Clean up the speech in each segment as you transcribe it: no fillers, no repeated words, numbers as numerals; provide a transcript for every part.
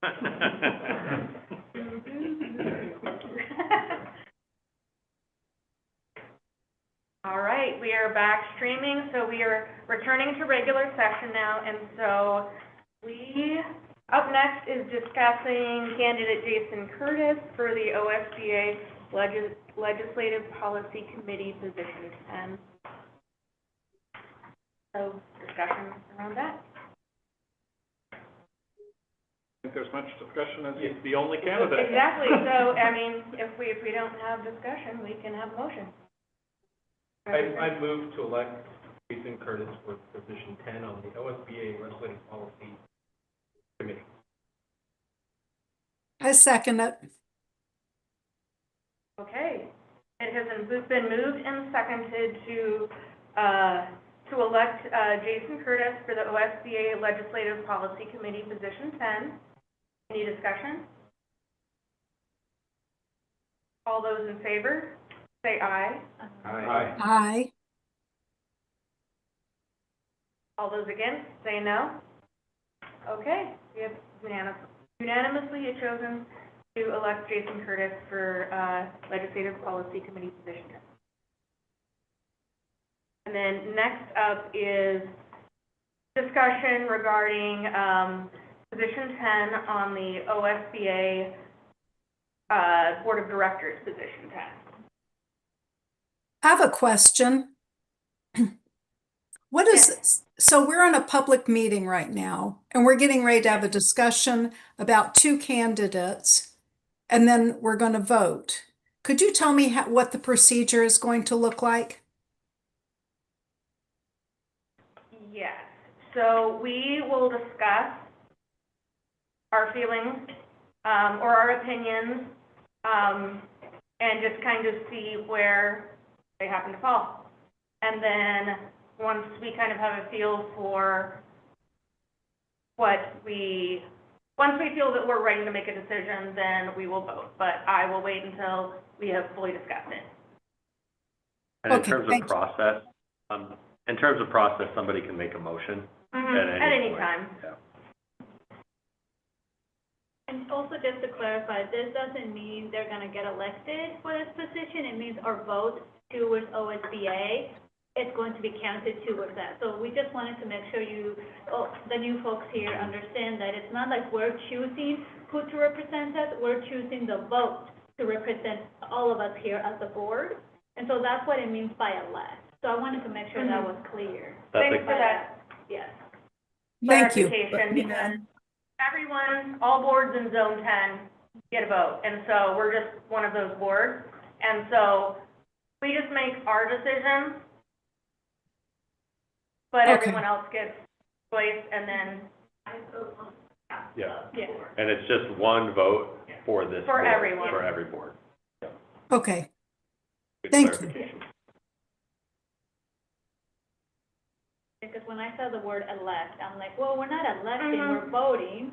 All right, we are back streaming, so we are returning to regular session now, and so up next is discussing candidate Jason Curtis for the OSBA Legislative Policy Committee position 10. So discussion around that. I think there's much discussion as he's the only candidate. Exactly. So I mean, if we don't have discussion, we can have a motion. I move to elect Jason Curtis for position 10 on the OSBA Legislative Policy Committee. I second it. Okay. It has been moved and seconded to elect Jason Curtis for the OSBA Legislative Policy Committee position 10. Any discussion? All those in favor, say aye. Aye. Aye. All those against, say no. Okay, we have unanimously chosen to elect Jason Curtis for Legislative Policy Committee position 10. And then next up is discussion regarding position 10 on the OSBA Board of Directors position 10. I have a question. What is this? So we're in a public meeting right now, and we're getting ready to have a discussion about two candidates, and then we're going to vote. Could you tell me what the procedure is going to look like? Yes. So we will discuss our feelings or our opinions and just kind of see where they happen to fall. And then once we kind of have a feel for once we feel that we're ready to make a decision, then we will vote. But I will wait until we have fully discussed it. And in terms of process, somebody can make a motion at any time. Yeah. And also just to clarify, this doesn't mean they're going to get elected for this position. It means our vote towards OSBA is going to be counted towards that. So we just wanted to make sure the new folks here understand that it's not like we're choosing who to represent us. We're choosing the vote to represent all of us here as the board. And so that's what it means by elect. So I wanted to make sure that was clear. Thanks for that. Yes. Thank you. Clarification, because everyone, all boards in Zone 10 get a vote. And so we're just one of those boards. And so we just make our decision, but everyone else gets voice, and then Yeah. yeah. And it's just one vote for this For board, everyone. for every board. Okay. Good Thank you. clarification. Because when I saw the word elect, I'm like, well, we're not electing, we're voting.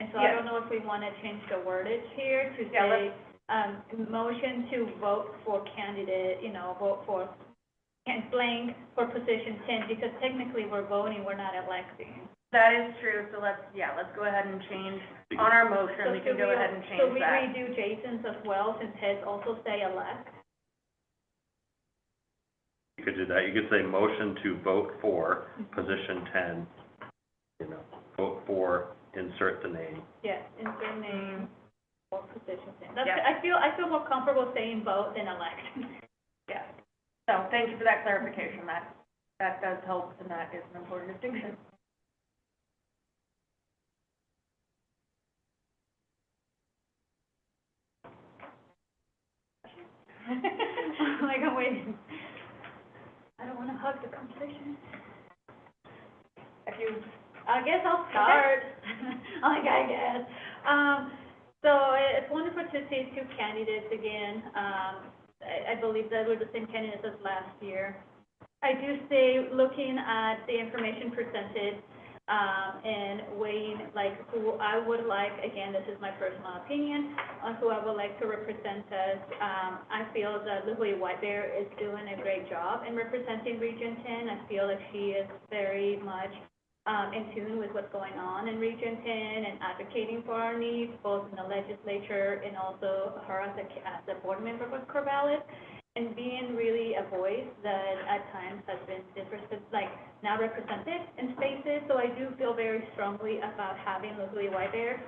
And so I don't know if we want to change the wordage here to say, motion to vote for candidate, vote for blank for position 10, because technically we're voting, we're not electing. That is true. So let's go ahead and change on our motion. So we can go ahead and change that. So we redo Jason's as well, since his also say elect. You could do that. You could say motion to vote for position 10, vote for, insert the name. Yes, insert name or position 10. That's, Yeah. I feel more comfortable saying vote than elect. Yeah. So thank you for that clarification. That does help, and that is an important distinction. Like, I'm waiting. I don't want to hug the conversation. I guess I'll start. I guess. So it's wonderful to see two candidates again. I believe that we're the same candidates as last year. I do say, looking at the information presented, and weighing who I would like, again, this is my personal opinion, on who I would like to represent us. I feel that Louis Whitebear is doing a great job in representing Region 10. I feel like she is very much in tune with what's going on in Region 10 and advocating for our needs, both in the legislature and also her as a board member with Corvallis, and being really a voice that at times has been not represented in spaces. So I do feel very strongly about having Lukui Whitebear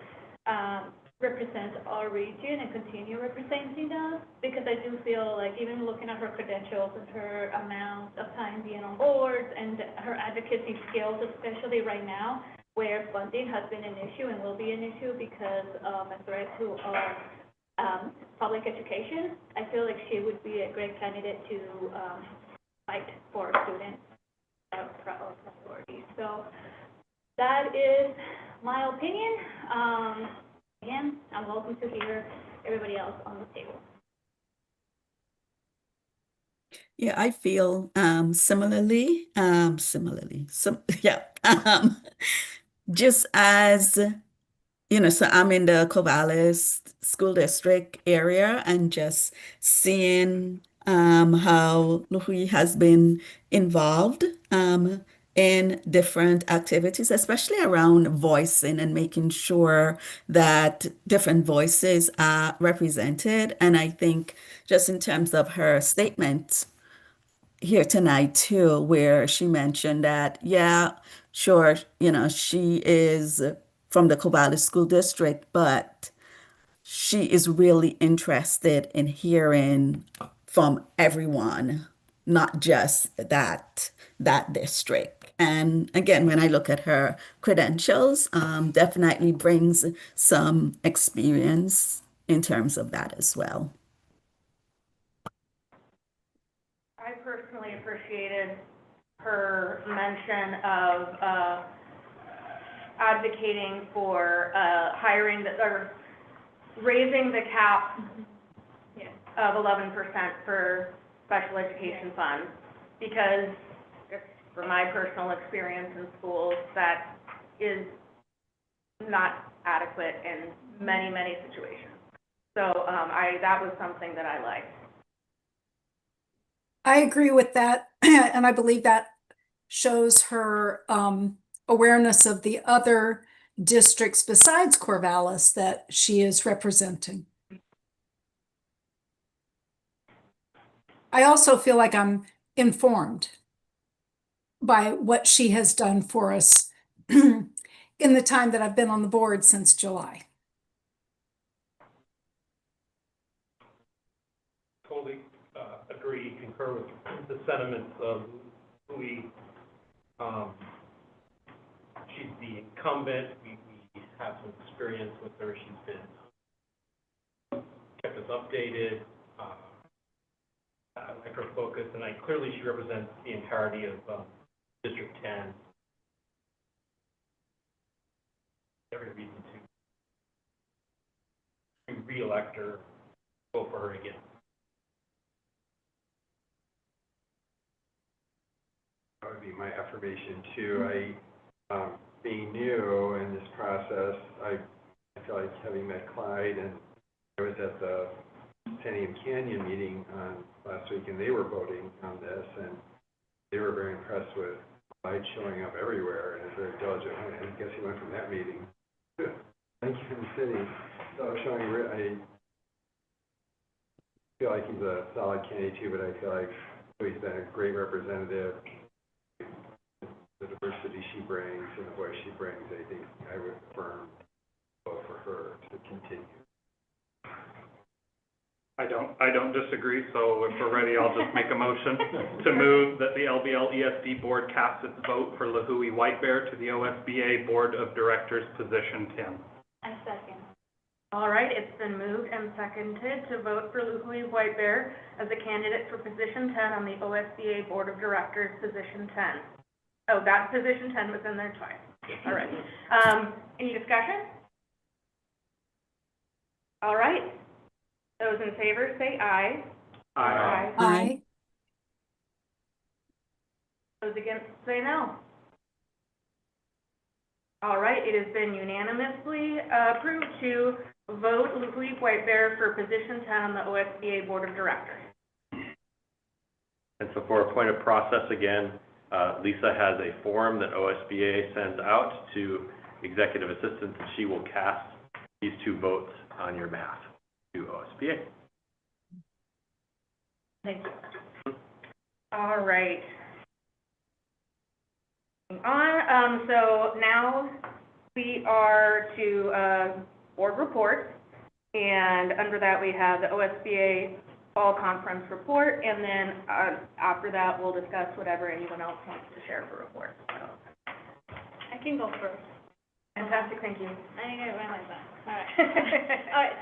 represent our region and continue representing us, because I do feel like even looking at her credentials and her amount of time being on boards and her advocacy skills, especially right now, where funding has been an issue and will be an issue because of a threat to our public education, I feel like she would be a great candidate to fight for students' priorities. So that is my opinion. Again, I'm welcome to hear everybody else on the table. Yeah, I feel similarly. Yeah. Just as so I'm in the Corvallis School District area, and just seeing how Luhui has been involved in different activities, especially around voicing and making sure that different voices are represented. And I think just in terms of her statement here tonight too, where she mentioned that, yeah, sure, she is from the Corvallis School District, but she is really interested in hearing from everyone, not just that district. And again, when I look at her credentials, definitely brings some experience in terms of that as well. I personally appreciated her mention of advocating for or raising the cap of 11% for special education funds, because from my personal experience in schools, that is not adequate in many, many situations. So that was something that I liked. I agree with that, and I believe that shows her awareness of the other districts besides Corvallis that she is representing. I also feel like I'm informed by what she has done for us in the time that I've been on the board since July. Totally agree, concur with the sentiments of Louis. She's the incumbent. We have some experience with her. She's been kept us updated. I like her focus, and clearly she represents the entirety of District 10. Every reason to re-elect her, vote for her again. That would be my affirmation too. Being new in this process, I feel like having met Clyde, and I was at the Santiam Canyon meeting last week, and they were voting on this, and they were very impressed with Clyde showing up everywhere and is very diligent. I guess he went from that meeting to Lincoln City. So I feel like he's a solid candidate too, but I feel like he's been a great representative. The diversity she brings and the voice she brings, I think I would affirm vote for her to continue. I don't disagree, so if we're ready, I'll just make a motion to move that the LBLESD board casts its vote for Lukui Whitebear to the OSBA Board of Directors, position 10. I second. All right, it's been moved and seconded to vote for Lukui Whitebear as a candidate for position 10 on the OSBA Board of Directors, position 10. Oh, that position 10 was in there twice. All right. Any discussion? All right. Those in favor say aye. Aye. Aye. Those against say no. All right, it has been unanimously approved to vote Lukui Whitebear for position 10 on the OSBA Board of Directors. And so for a point of process again, Lisa has a form that OSBA sends out to executive assistants, and she will cast these 2 votes on your behalf to OSBA. Thank you. All right. On, so now we are to board reports, and under that we have the OSBA Fall Conference report, and then after that we'll discuss whatever anyone else wants to share for reports. So. I can go first. Fantastic, thank you. I think I ran my back. All right. All right,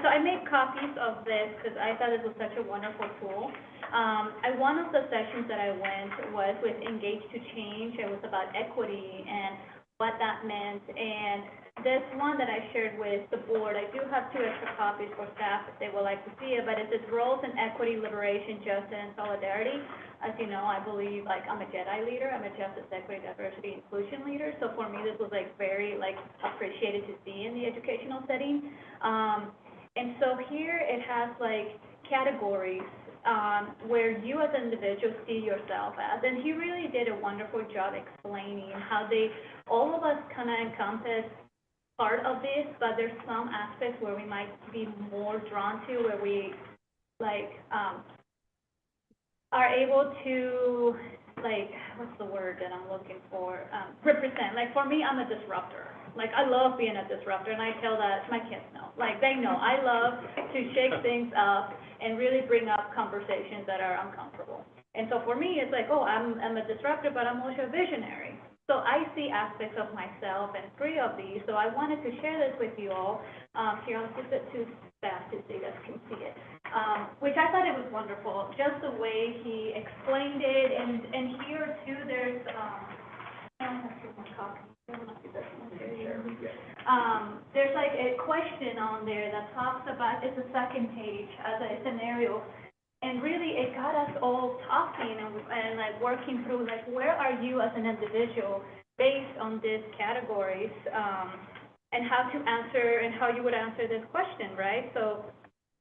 so I made copies of this because I thought it was such a wonderful tool. One of the sessions that I went was with Engage to Change. It was about equity and what that meant. And this one that I shared with the board, I do have 2 extra copies for staff if they would like to see it, but it says Roles in Equity, Liberation, Justice, and Solidarity. As you know, I believe, like, I'm a JEDI leader. I'm a Justice, Equity, Diversity, Inclusion leader. So for me, this was, like, very, like, appreciated to see in the educational setting. And so here it has, like, categories where you as an individual see yourself as. And he really did a wonderful job explaining how all of us kind of encompass part of this, but there's some aspects where we might be more drawn to, where we, like, are able to, like, what's the word that I'm looking for? Represent. Like, for me, I'm a disruptor. Like, I love being a disruptor, and I tell that my kids know. Like, they know. I love to shake things up and really bring up conversations that are uncomfortable. And so for me, it's like, oh, I'm a disruptor, but I'm also a visionary. So I see aspects of myself and 3 of these, so I wanted to share this with you all. Here, I'll skip it too fast so you guys can see it, which I thought it was wonderful, just the way he explained it, and here too, there's, I don't have too much copy. There's like a question on there that talks about, it's a 2nd page as a scenario. And really, it got us all talking and like working through, like, where are you as an individual based on these categories, and how to answer and how you would answer this question, right? So,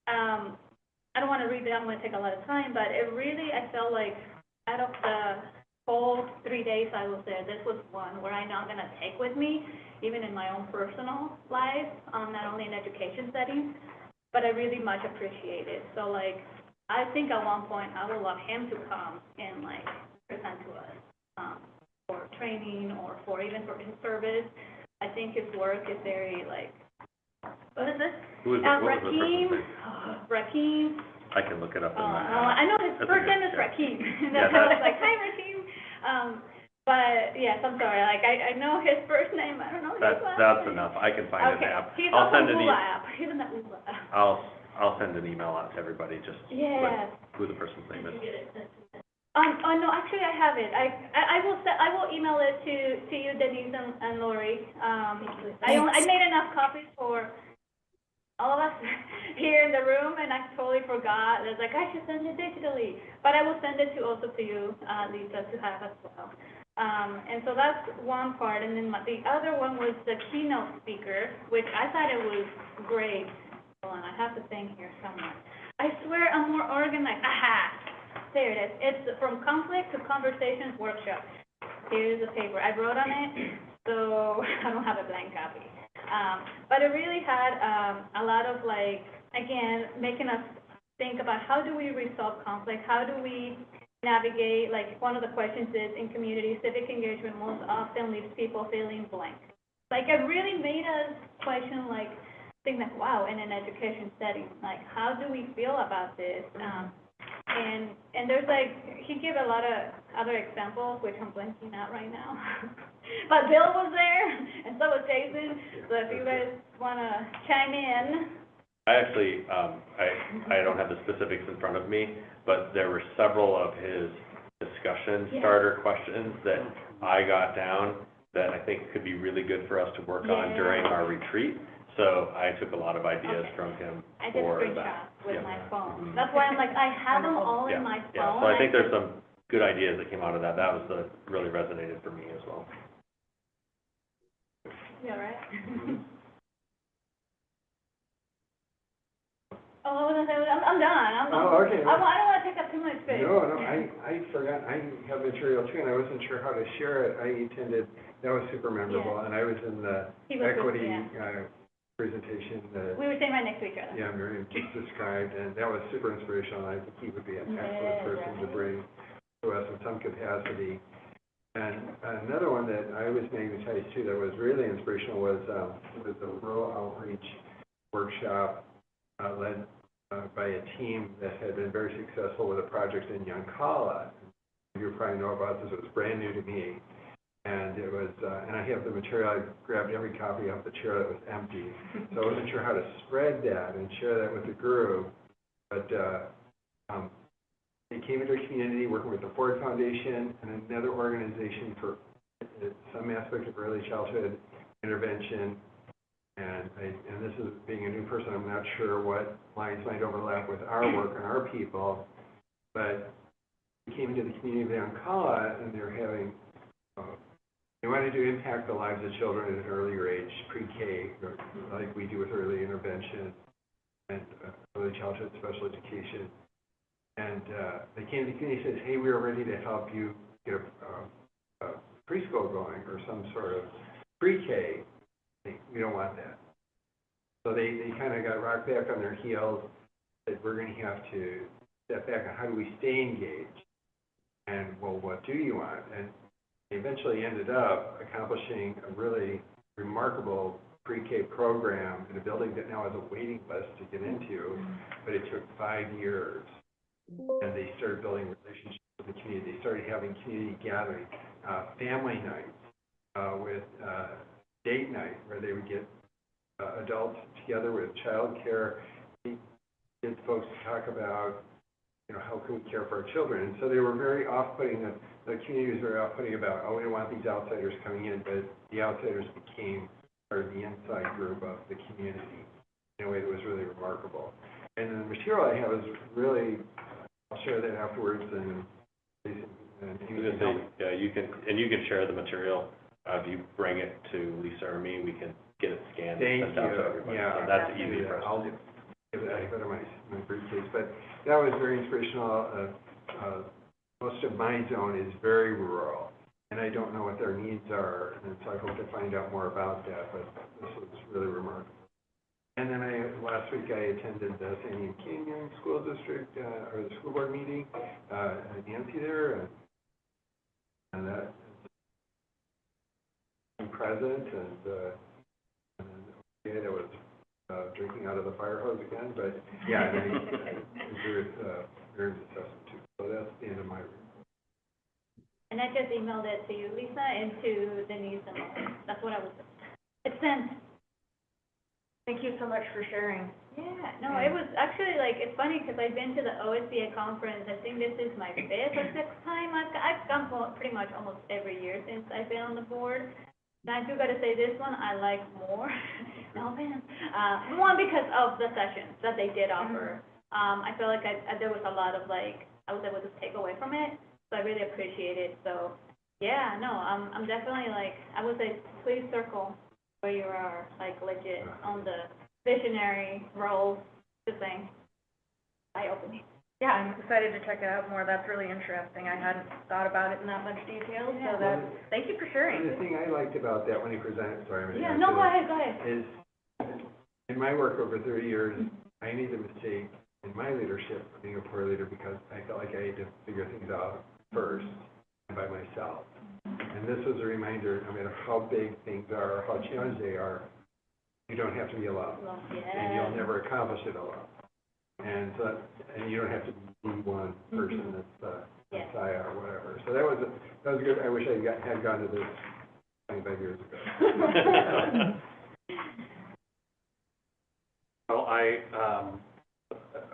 I don't want to read it. I'm going to take a lot of time, but it really, I felt like out of the whole 3 days I was there, this was one where I'm now going to take with me, even in my own personal life, not only in education settings, but I really much appreciate it. So, like, I think at one point I would love him to come and, like, present to us for training or even for his service. I think his work is very, like, what is this? What was the person's name? Rakeem. I can look it up in that. I know his first name is Rakeem. That's why I was like, hi, Rakeem. But yes, I'm sorry. Like, I know his first name. I don't know his last name. That's enough. I can find it now. He's on the Ula app. He's in the Ula app. I'll send an email out to everybody just with who the person's name is. Oh no, actually I have it. I will email it to you, Denise and Lori. I made enough copies for all of us here in the room, and I totally forgot. I was like, I should send it digitally, but I will send it also to you, Lisa, to have as well. And so that's one part, and then the other one was the keynote speaker, which I thought it was great. Hold on, I have the thing here somewhere. I swear I'm more organized. Aha! There it is. It's From Conflict to Conversations Workshop. Here's the paper. I wrote on it, so I don't have a blank copy. But it really had a lot of, like, again, making us think about how do we resolve conflict? How do we navigate, like, one of the questions is, in community, civic engagement most often leaves people feeling blank. Like, it really made us question, like, think that, wow, in an education setting, like, how do we feel about this? And there's, like, he gave a lot of other examples, which I'm blanking out right now. But Bill was there, and so was Jason, so if you guys want to chime in. I actually, I don't have the specifics in front of me, but there were several of his discussion starter questions that I got down that I think could be really good for us to work on during our retreat. So I took a lot of ideas from him I did for screenshots that. with my phone. That's why I'm like, I have them all in my phone. Yeah, so I think there's some good ideas that came out of that. That was really resonated for me as well. Yeah, right? Oh, I'm done. Oh, okay. I don't want to take up too much great. No, I forgot, I have material too, and I wasn't sure how to share it. I attended, that was super memorable, and I was in the He was good, equity, yeah. presentation that, We were sitting right next to each other. yeah, Miriam just described, and that was super inspirational. I think he would be an excellent person to bring to us in some capacity. And another one that I was magnetized to that was really inspirational was the rural outreach workshop led by a team that had been very successful with a project in Yoncalla. You probably know about this. It was brand new to me. And it was, and I have the material. I grabbed every copy off the chair that was empty. So I wasn't sure how to spread that and share that with the group. But they came into a community working with the Ford Foundation and another organization for some aspect of early childhood intervention. And this is being a new person, I'm not sure what lines might overlap with our work and our people. But we came into the community of Yoncalla, and they're having, they wanted to impact the lives of children at an earlier age, pre-K, like we do with early intervention and early childhood special education. And they came to the community and said, hey, we are ready to help you get a preschool going or some sort of pre-K. We don't want that. So they kind of got rocked back on their heels, said we're going to have to step back on how do we stay engaged, and well, what do you want? And they eventually ended up accomplishing a really remarkable pre-K program in a building that now has a waiting list to get into, but it took 5 years. And they started building relationships with the community. They started having community gatherings, family nights, with date night, where they would get adults together with childcare, get folks to talk about, how can we care for our children. And so they were very off-putting. The community was very off-putting about, oh, we don't want these outsiders coming in, but the outsiders became part of the inside group of the community in a way that was really remarkable. And the material I have is really, I'll share that afterwards, and yeah, you can share the material. If you bring it to Lisa or me, we can get it scanned and sent out to everybody. Yeah, so that's easy for us. I'll give it out of my briefcase. But that was very inspirational. Most of my zone is very rural, and I don't know what their needs are, and so I hope to find out more about that. But this was really remarkable. And then last week I attended the San Diego Canyon School District, or the school board meeting, Nancy there, and that I'm present, and yeah, that was drinking out of the fire hose again, but yeah, and I agree with Mary's assessment too. So that's the end of my report. And I just emailed it to you, Lisa, and to Denise, and that's what I was, it's sent. Thank you so much for sharing. Yeah, no, it was actually it's funny because I've been to the OSBA conference. I think this is my 5th or 6th time. I've gone pretty much almost every year since I've been on the board. And I do got to say this one I like more. Melvin. One, because of the sessions that they did offer. I feel like there was a lot of I was able to take away from it. So I really appreciate it. So yeah, no, I'm definitely I would say please circle where you are, legit on the visionary role, just saying, eye-opening. Yeah, I'm excited to check it out more. That's really interesting. I hadn't thought about it in that much detail, so thank you for sharing. And the thing I liked about that when he presented, sorry, I'm Yeah, no, go ahead. is in my work over 30 years, I made the mistake in my leadership of being a poor leader because I felt like I had to figure things out first by myself. And this was a reminder, no matter how big things are, how challenged they are, you don't have to be alone. And you'll never accomplish it alone. And you don't have to be one person that's Messiah or whatever. So that was good. I wish I had gone to this 25 years ago. Well,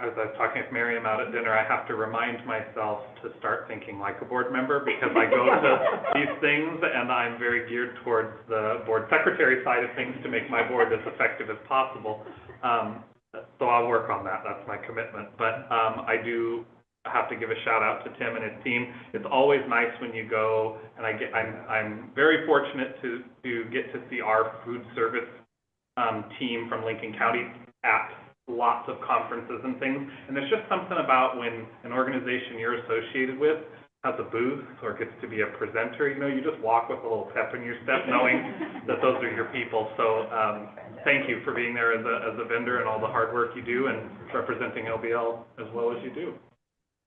as I was talking with Miriam out at dinner, I have to remind myself to start thinking like a board member because I go to these things and I'm very geared towards the board secretary side of things to make my board as effective as possible. So I'll work on that. That's my commitment. But I do have to give a shout out to Tim and his team. It's always nice when you go, and I'm very fortunate to get to see our food service team from Lincoln County at lots of conferences and things. And there's just something about when an organization you're associated with has a booth or gets to be a presenter, you just walk with a little pep in your step knowing that those are your people. So, thank you for being there as a vendor and all the hard work you do and representing LBL as well as you do.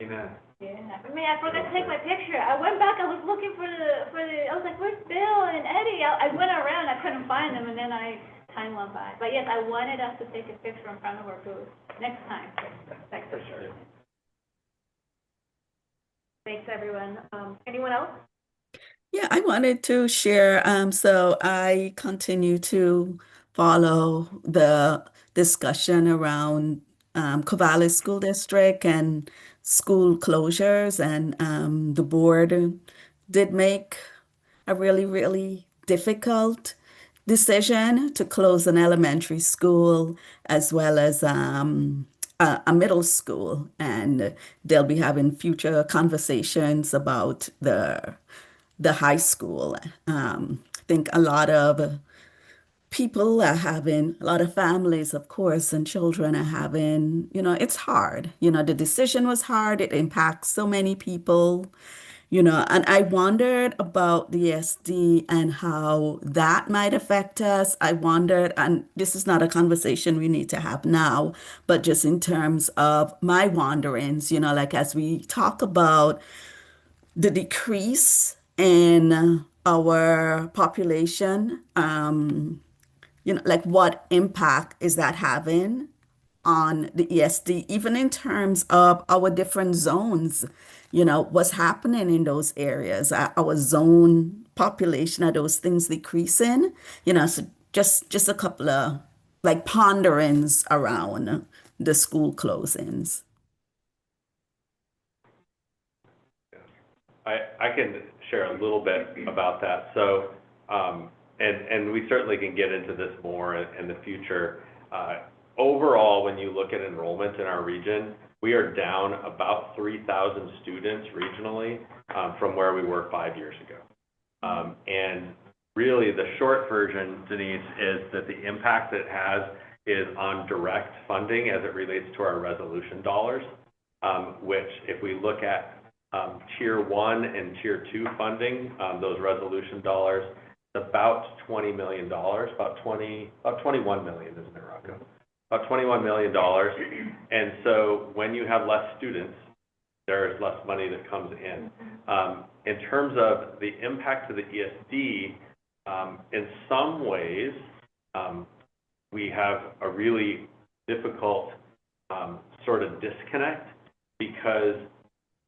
Amen. Yeah, I mean, I forgot to take my picture. I went back, I was looking for I was like, where's Bill and Eddie? I went around, I couldn't find them, and then time went by. But yes, I wanted us to take a picture in front of our booth next time. Thanks for sure. Thanks, everyone. Anyone else? Yeah, I wanted to share. So I continue to follow the discussion around Corvallis School District and school closures, and the board did make a really, really difficult decision to close an elementary school as well as a middle school, and they'll be having future conversations about the high school. I think a lot of people are having, a lot of families, of course, and children are having, it's hard. The decision was hard. It impacts so many people, and I wondered about the SD and how that might affect us. I wondered, and this is not a conversation we need to have now, but just in terms of my wanderings, like as we talk about the decrease in our population, like what impact is that having on the ESD, even in terms of our different zones, what's happening in those areas, our zone population, are those things decreasing? So just a couple of like ponderings around the school closings. I can share a little bit about that. So, and we certainly can get into this more in the future. Overall, when you look at enrollment in our region, we are down about 3,000 students regionally from where we were 5 years ago. And really, the short version, Denise, is that the impact it has is on direct funding as it relates to our resolution dollars, which if we look at Tier 1 and Tier 2 funding, those resolution dollars, it's about $20 million, about 21 million, isn't it, Rocco? About $21 million. And so when you have less students, there is less money that comes in. In terms of the impact to the ESD, in some ways, we have a really difficult sort of disconnect because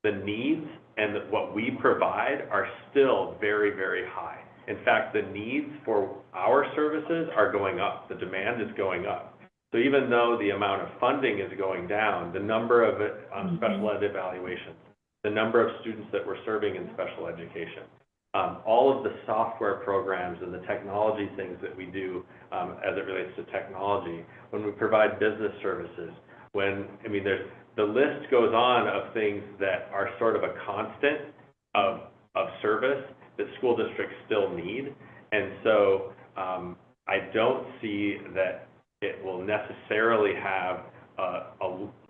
the needs and what we provide are still very, very high. In fact, the needs for our services are going up. The demand is going up. So even though the amount of funding is going down, the number of special ed evaluations, the number of students that we're serving in special education, all of the software programs and the technology things that we do as it relates to technology, when we provide business services, the list goes on of things that are sort of a constant of service that school districts still need. And so I don't see that it will necessarily have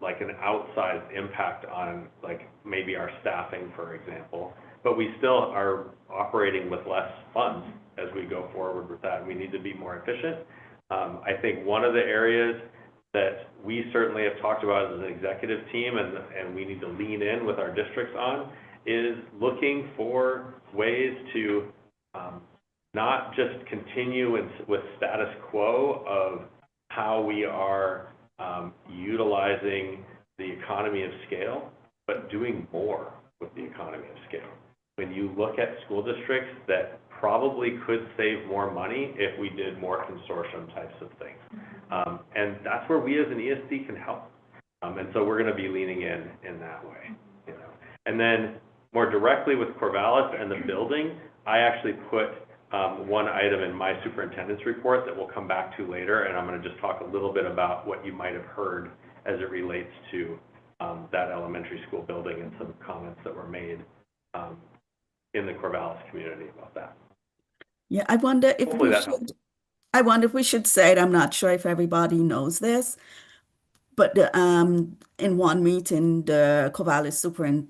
like an outsized impact on like maybe our staffing, for example, but we still are operating with less funds as we go forward with that, and we need to be more efficient. I think one of the areas that we certainly have talked about as an executive team and we need to lean in with our districts on is looking for ways to not just continue with status quo of how we are utilizing the economy of scale, but doing more with the economy of scale. When you look at school districts that probably could save more money if we did more consortium types of things. And that's where we as an ESD can help. And so we're going to be leaning in that way. And then more directly with Corvallis and the building, I actually put one item in my superintendent's report that we'll come back to later, and I'm going to just talk a little bit about what you might have heard as it relates to that elementary school building and some comments that were made in the Corvallis community about that. Yeah, I wonder if Hopefully we that should, helps. I wonder if we should say it. I'm not sure if everybody knows this, But in one meeting, the Corvallis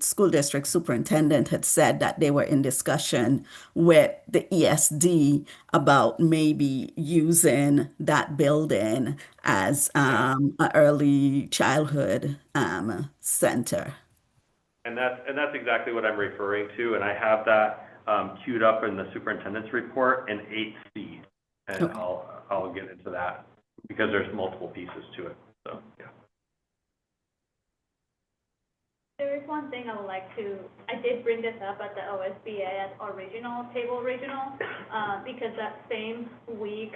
school district superintendent had said that they were in discussion with the ESD about maybe using that building as an early childhood center. And that's exactly what I'm referring to, and I have that queued up in the superintendent's report in 8C, and Okay. I'll get into that because there's multiple pieces to it. So yeah. There is one thing I would like to, I did bring this up at the OSBA at table regional, because that same week,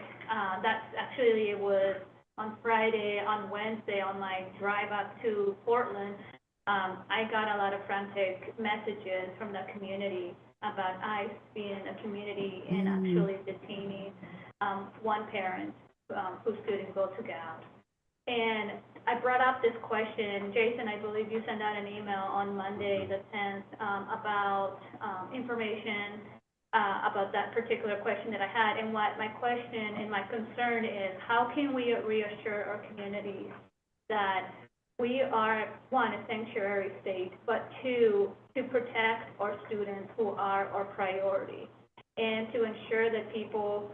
that's actually, it was on Friday, on Wednesday, on my drive up to Portland, I got a lot of frantic messages from the community about ICE being a community and actually detaining one parent whose student go to GAP. And I brought up this question, Jason, I believe you sent out an email on Monday, the 10th, about information about that particular question that I had. And what my question and my concern is, how can we reassure our communities that we are, one, a sanctuary state, but two, to protect our students who are our priority, and to ensure that people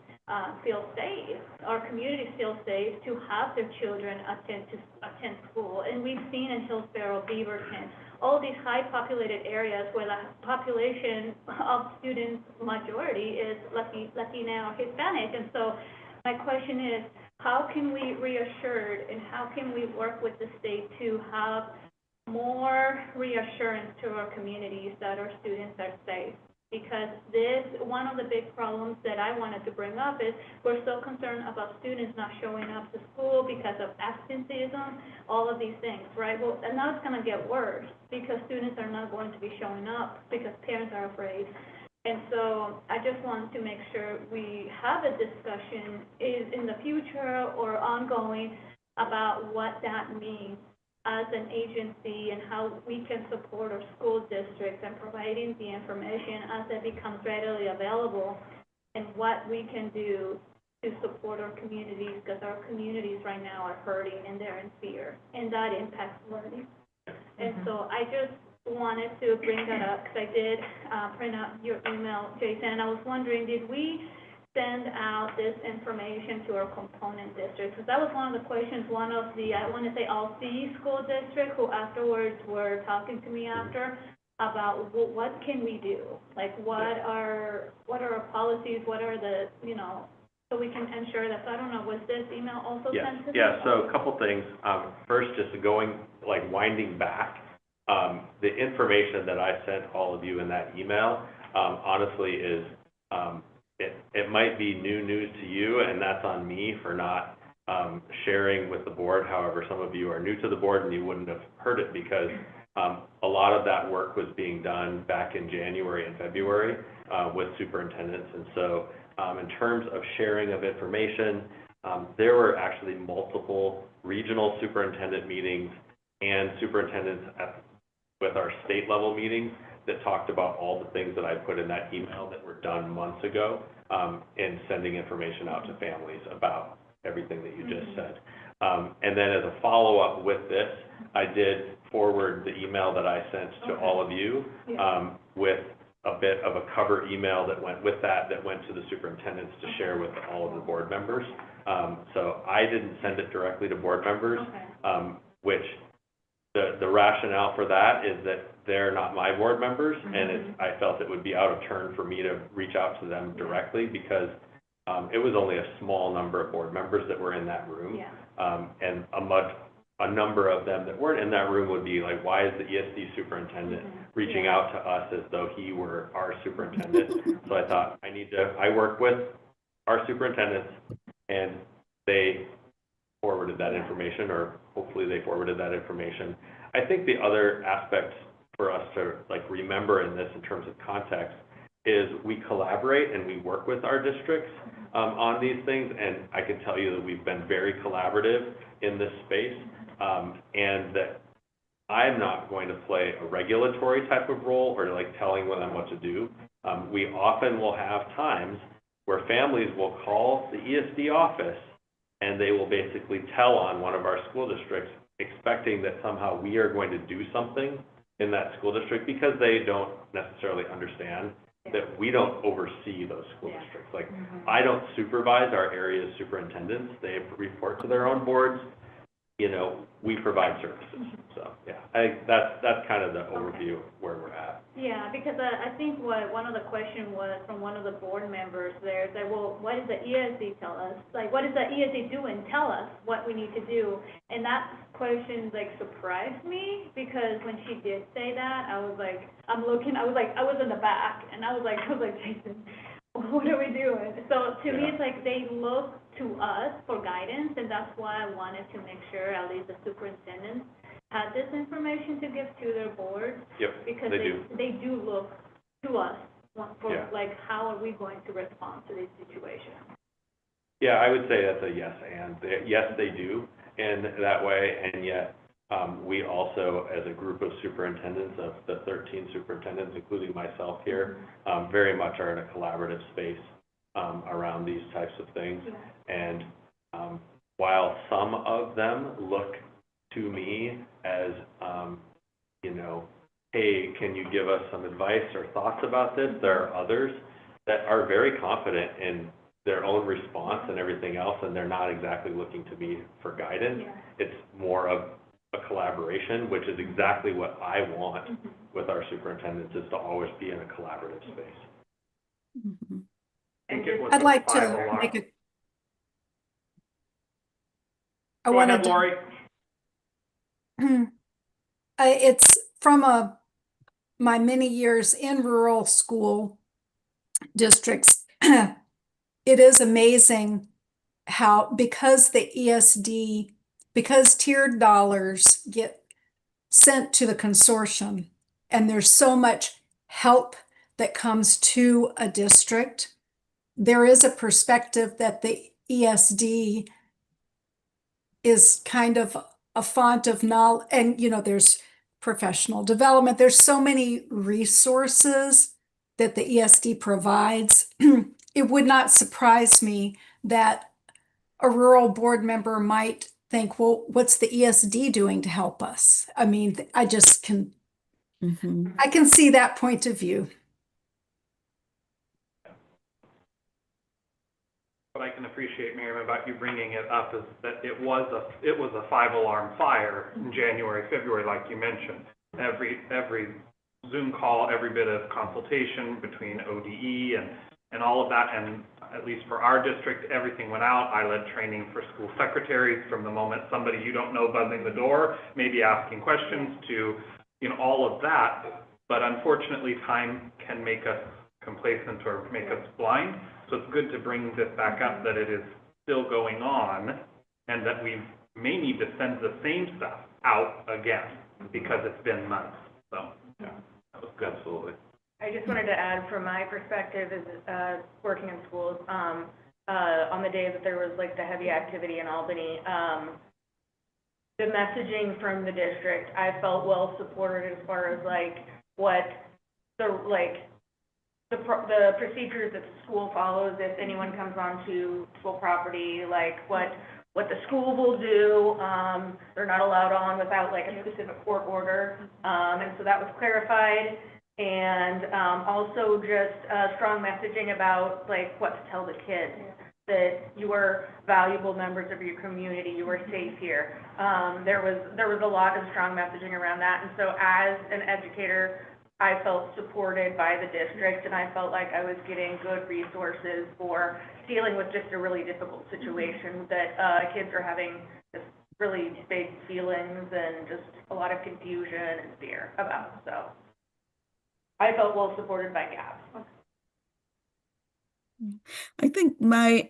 feel safe, our communities feel safe to have their children attend school. And we've seen in Hillsborough, Beaverton, all these high populated areas where the population of students majority is Latina or Hispanic. And so my question is, how can we reassure and how can we work with the state to have more reassurance to our communities that our students are safe? Because one of the big problems that I wanted to bring up is we're so concerned about students not showing up to school because of absenteeism, all of these things, right? Well, and now it's going to get worse because students are not going to be showing up because parents are afraid. And so I just want to make sure we have a discussion in the future or ongoing about what that means as an agency and how we can support our school districts and providing the information as it becomes readily available and what we can do to support our communities, because our communities right now are hurting and they're in fear, and that impacts learning. And so I just wanted to bring that up because I did print out your email, Jason, and I was wondering, did we send out this information to our component districts? Because that was one of the questions, one of the, I want to say, all-C school district who afterwards were talking to me after about what can we do? Like, what are our policies? What are the, so we can ensure that. So I don't know, was this email also sent to them? Yeah, so a couple things. First, just winding back, the information that I sent all of you in that email, honestly is, it might be new news to you, and that's on me for not sharing with the board. However, some of you are new to the board and you wouldn't have heard it because a lot of that work was being done back in January and February with superintendents. And so in terms of sharing of information, there were actually multiple regional superintendent meetings and superintendents with our state level meetings that talked about all the things that I put in that email that were done months ago, and sending information out to families about everything that you just said. And then as a follow-up with this, I did forward the email that I sent to all of you with a bit of a cover email that went with that went to the superintendents to share with all of the board members. So I didn't send it directly to board members, which the rationale for that is that they're not my board members, and I felt it would be out of turn for me to reach out to them directly because it was only a small number of board members that were in that room, and a number of them that weren't in that room would be like, why is the ESD superintendent reaching out to us as though he were our superintendent? So I thought I work with our superintendents, and they forwarded that information, or hopefully they forwarded that information. I think the other aspect for us to remember in this in terms of context is we collaborate and we work with our districts on these things, and I can tell you that we've been very collaborative in this space, and that I'm not going to play a regulatory type of role or telling them what to do. We often will have times where families will call the ESD office and they will basically tell on one of our school districts expecting that somehow we are going to do something in that school district because they don't necessarily understand that we don't oversee those school Yeah. districts. Like, I don't supervise our area superintendents. They report to their own boards. You know, we provide services. So, yeah, that's kind of the overview of where we're at. Yeah, because I think one of the questions was from one of the board members there, is that, well, what does the ESD tell us? Like, what does the ESD do and tell us what we need to do? And that question, like, surprised me, because when she did say that, I was like, I was in the back, and I was like, Jason, what are we doing? So to me, Yeah. it's like they look to us for guidance, and that's why I wanted to make sure at least the superintendents had this information to give to their boards. Yep, Because they do. they do look to us for, Yeah. like, how are we going to respond to these situations? Yeah, I would say that's a yes, and yes, they do in that way, and yet we also, as a group of superintendents, of the 13 superintendents, including myself here, very much are in a collaborative space around these types of things. And while some of them look to me as, you know, hey, can you give us some advice or thoughts about this? There are others that are very confident in their own response and everything else, and they're not exactly looking to me for guidance. Yeah. It's more of a collaboration, which is exactly what I want with our superintendents, is to always be in a collaborative space. Mhm. I think it was I'd a like 5 to alarm. make a, I Go wanted ahead, to, Lori. it's from my many years in rural school districts. It is amazing how, because the ESD, because tiered dollars get sent to the consortium, and there's so much help that comes to a district, there is a perspective that the ESD is kind of a font of knowledge, and there's professional development. There's so many resources that the ESD provides. It would not surprise me that a rural board member might think, well, what's the ESD doing to help us? I mean, I can see that point of view. What I can appreciate, Miriam, about you bringing it up is that it was a 5-alarm fire in January, February, like you mentioned. Every Zoom call, every bit of consultation between ODE and all of that, and at least for our district, everything went out. I led training for school secretaries from the moment somebody you don't know buzzing the door, maybe asking questions, to all of that. But unfortunately, time can make us complacent or make us blind. So it's good to bring this back up, that it is still going on, and that we may need to send the same stuff out again, because it's been months. So, yeah, that was good. Absolutely. I just wanted to add, from my perspective, is working in schools, on the day that there was like the heavy activity in Albany, the messaging from the district, I felt well supported as far as like what the procedures that the school follows if anyone comes onto school property, like what the school will do. They're not allowed on without like a specific court order, and so that was clarified. And also just strong messaging about like what to tell the kids, that you are valuable members of your community, you are safe here. There was a lot of strong messaging around that, and so as an educator, I felt supported by the district, and I felt like I was getting good resources for dealing with just a really difficult situation that kids are having just really big feelings and just a lot of confusion and fear about. So I felt well supported by GAP. I think my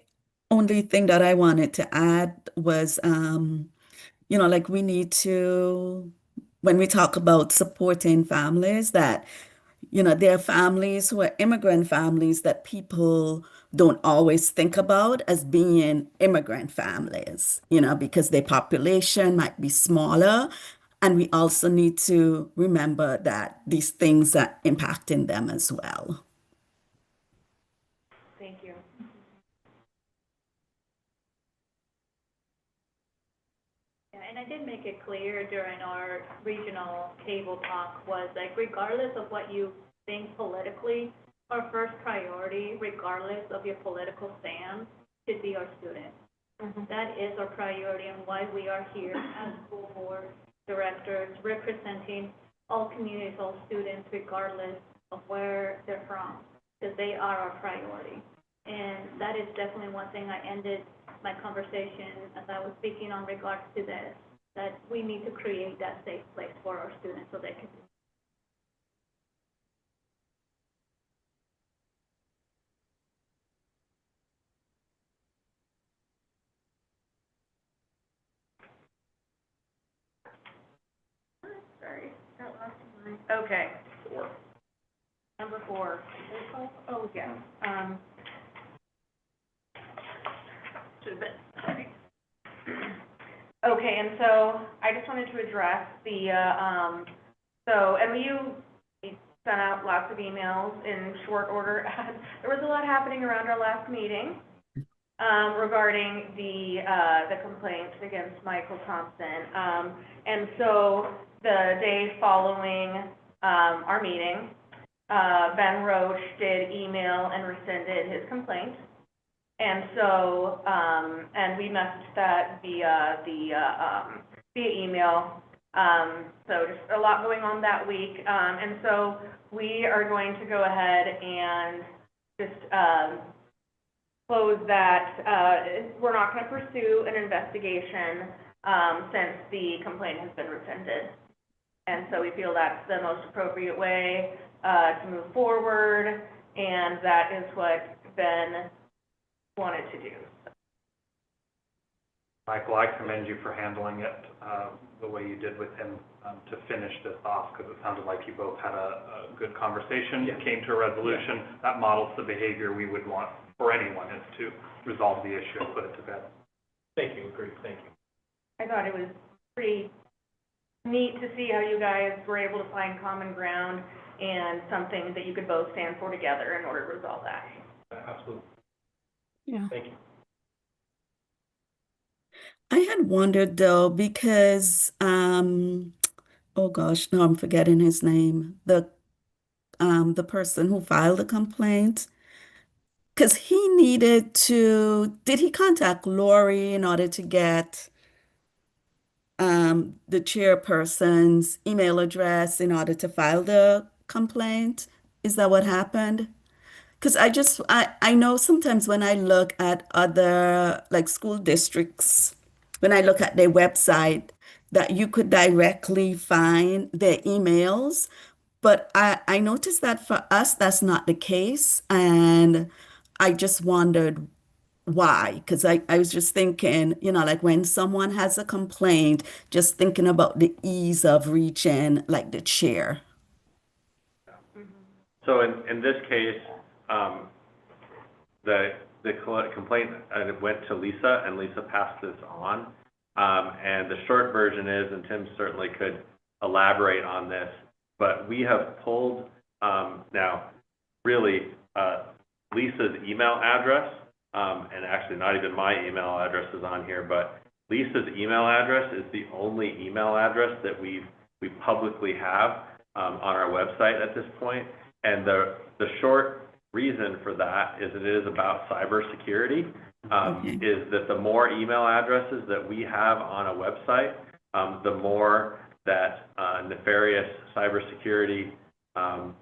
only thing that I wanted to add was, like we need to, when we talk about supporting families, that, there are families who are immigrant families that people don't always think about as being immigrant families, because their population might be smaller. And we also need to remember that these things are impacting them as well. Thank you. Yeah, and I did make it clear during our regional table talk, was like, regardless of what you think politically, our first priority, regardless of your political stance, should be our students. That is our priority and why we are here as school board directors, representing all communities, all students, regardless of where they're from, because they are our priority. And that is definitely one thing I ended my conversation as I was speaking on regards to this, that we need to create that safe place for our students so they can. Sorry, got lost in my, okay. Number 4. Oh, yeah. Should have been, sorry. Okay, and so I just wanted to address the, and we sent out lots of emails in short order. There was a lot happening around our last meeting, regarding the complaint against Michael Thompson. And so the day following, our meeting, Ben Roche did email and rescinded his complaint. And so, and we messaged that via email. So just a lot going on that week. And so we are going to go ahead and just, close that. We're not going to pursue an investigation, since the complaint has been rescinded. And so we feel that's the most appropriate way, to move forward, and that is what Ben wanted to do. Michael, I commend you for handling it the way you did with him to finish this off, because it sounded like you both had a good conversation, Yeah. came to a resolution. Yeah. That models the behavior we would want for anyone, is to resolve the issue and put it to bed. Thank you, agreed, thank you. I thought it was pretty neat to see how you guys were able to find common ground and something that you could both stand for together in order to resolve that. Absolutely. Yeah. Thank you. I had wondered though, because oh gosh, no, I'm forgetting his name. The person who filed the complaint, because he needed to, did he contact Lori in order to get the chairperson's email address in order to file the complaint? Is that what happened? Because I know sometimes when I look at other like school districts, when I look at their website, that you could directly find their emails. But I noticed that for us, that's not the case. And I just wondered why. Because I was just thinking, like when someone has a complaint, just thinking about the ease of reaching like the chair. So in this case, the complaint went to Lisa, and Lisa passed this on. And the short version is, and Tim certainly could elaborate on this, but we have pulled, now, really, Lisa's email address, and actually not even my email address is on here, but Lisa's email address is the only email address that we publicly have on our website at this point. And the short reason for that is it is about cybersecurity, is that the more email addresses that we have on a website, the more that nefarious cybersecurity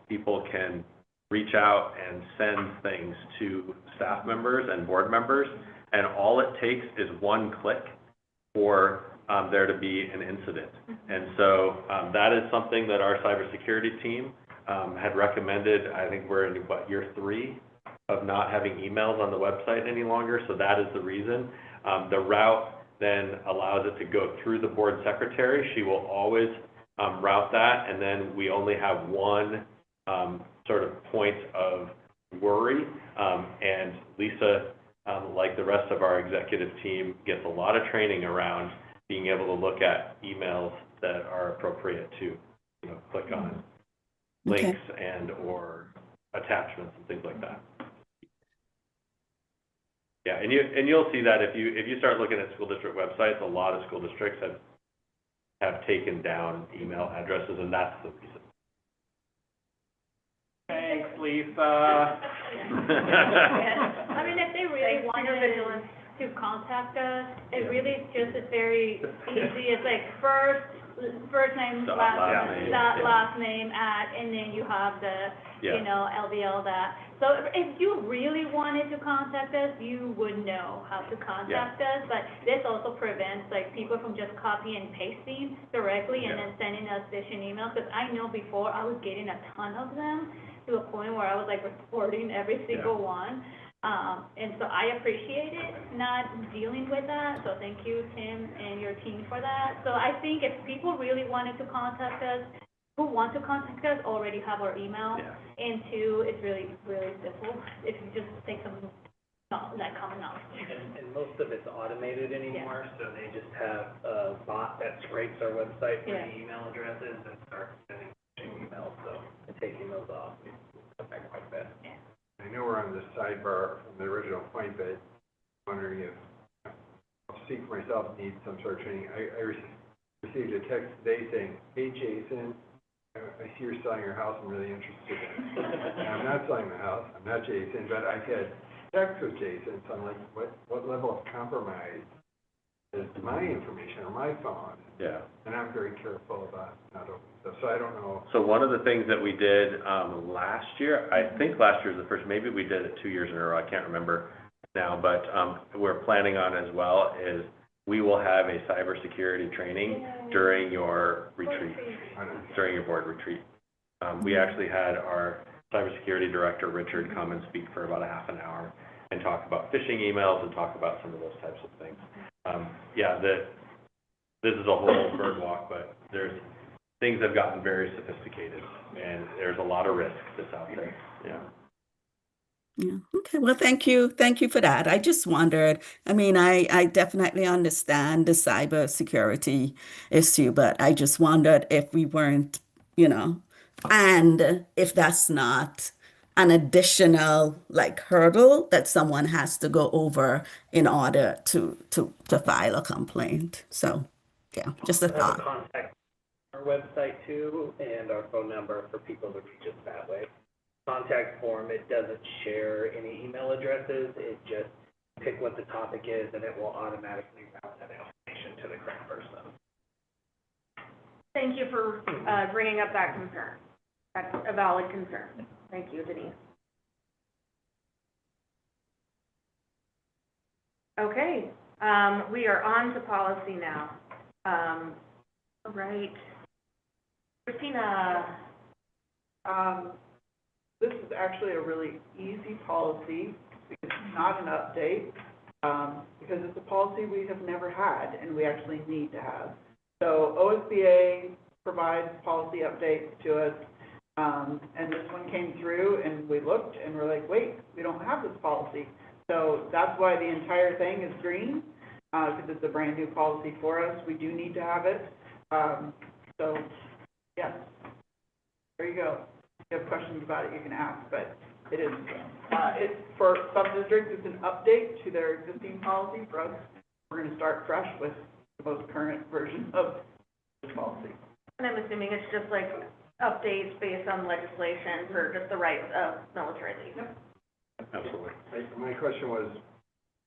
people can reach out and send things to staff members and board members. And all it takes is one click for there to be an incident. And so that is something that our cybersecurity team had recommended. I think we're in, year 3 of not having emails on the website any longer, so that is the reason. The route then allows it to go through the board secretary. She will always route that, and then we only have one sort of point of worry, and Lisa, like the rest of our executive team, gets a lot of training around being able to look at emails that are appropriate to, click on links and or attachments and things like that. Yeah, and you'll see that if you start looking at school district websites, a lot of school districts have have taken down email addresses, and that's the reason. Thanks, Lisa. I mean, if they really Thanks for your wanted vigilance. to contact us, it really just is very easy. It's like first name, Dot last last name, name, dot yeah. last name at, and then you have the, Yeah. you know, LBL that. So if you really wanted to contact us, you would know how to contact us, but this also prevents like people from just copy and pasting directly and then sending us phishing emails, because I know before I was getting a ton of them to a point where I was like reporting every single one. And so I appreciate it, not dealing with that, so thank you, Tim, and your team for that. So I think if people really wanted to contact us, who want to contact us already have our email. Yeah. And two, it's really, really simple, if you just take some, that common knowledge. And most of it's automated anymore, so they just have a bot that scrapes our website for the email addresses and starts sending emails, so taking those off is affect quite a bit. I know we're on the sidebar from the original point, but I'm wondering if, I'll speak for myself, need some sort of training. I received a text today saying, hey, Jason, I see you're selling your house, I'm really interested in it. And I'm not selling the house, I'm not Jason, but I had text with Jason, so I'm like, what level of compromise is my information or my phone? Yeah. And I'm very careful about not opening stuff, so I don't know. So one of the things that we did last year, I think last year was the first, maybe we did it 2 years in a row, I can't remember now, but we're planning on as well is we will have a cybersecurity training during your retreat, during your board retreat. We actually had our cybersecurity director, Richard, come and speak for about a half an hour and talk about phishing emails and talk about some of those types of things. This is a whole bird walk, but things have gotten very sophisticated, and there's a lot of risk that's out there. Yeah. Yeah. Okay. Well, thank you. Thank you for that. I just wondered. I mean, I definitely understand the cybersecurity issue, but I just wondered if we weren't, and if that's not an additional like hurdle that someone has to go over in order to file a complaint. So, yeah, just a We have a thought. contact on our website too, and our phone number for people to reach us that way. Contact form, it doesn't share any email addresses, it just pick what the topic is and it will automatically route that information to the correct person. Thank you for bringing up that concern. That's a valid concern. Thank you, Denise. Okay, we are on to policy now. All right. Christina. This is actually a really easy policy, because it's not an update, because it's a policy we have never had and we actually need to have. So OSBA provides policy updates to us, and this one came through and we looked and we're like, wait, we don't have this policy. So that's why the entire thing is green, because it's a brand new policy for us. We do need to have it. So, yes, there you go. If you have questions about it, you can ask, but it is, it's for some districts, it's an update to their existing policy. For us, we're going to start fresh with the most current version of this policy. And I'm assuming it's just like updates based on legislation for just the rights of military leave. Yep. Absolutely. My question was,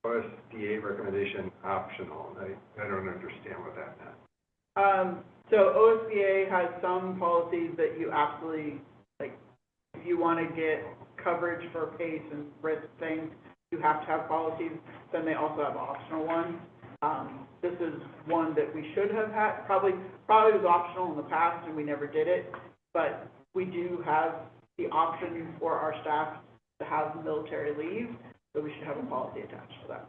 OSDA recommendation optional, and I don't understand what that meant. So OSBA has some policies that you absolutely, like, if you want to get coverage for PACE and risk things, you have to have policies. Then they also have optional ones. This is one that we should have had, probably was optional in the past and we never did it, but we do have the option for our staff to have military leave, so we should have a policy attached to that.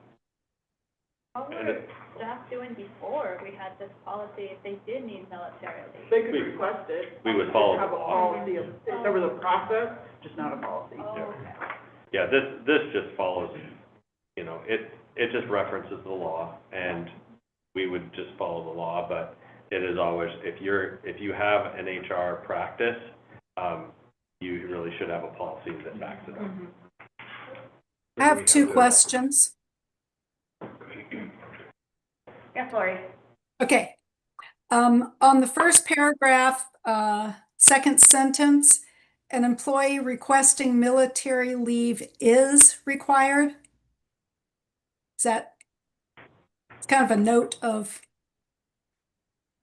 What were staff doing before we had this policy if they did need military leave? They could request it. We would follow Have a the law. policy, there was a process, just not a policy. Oh, okay. Yeah, this just follows, it just references the law, and we would just follow the law, but it is always, if you have an HR practice, you really should have a policy that backs it up. Mm-hmm. I have two questions. Yes, Lori. Okay. On the first paragraph, second sentence, an employee requesting military leave is required. Is that, it's kind of a note of,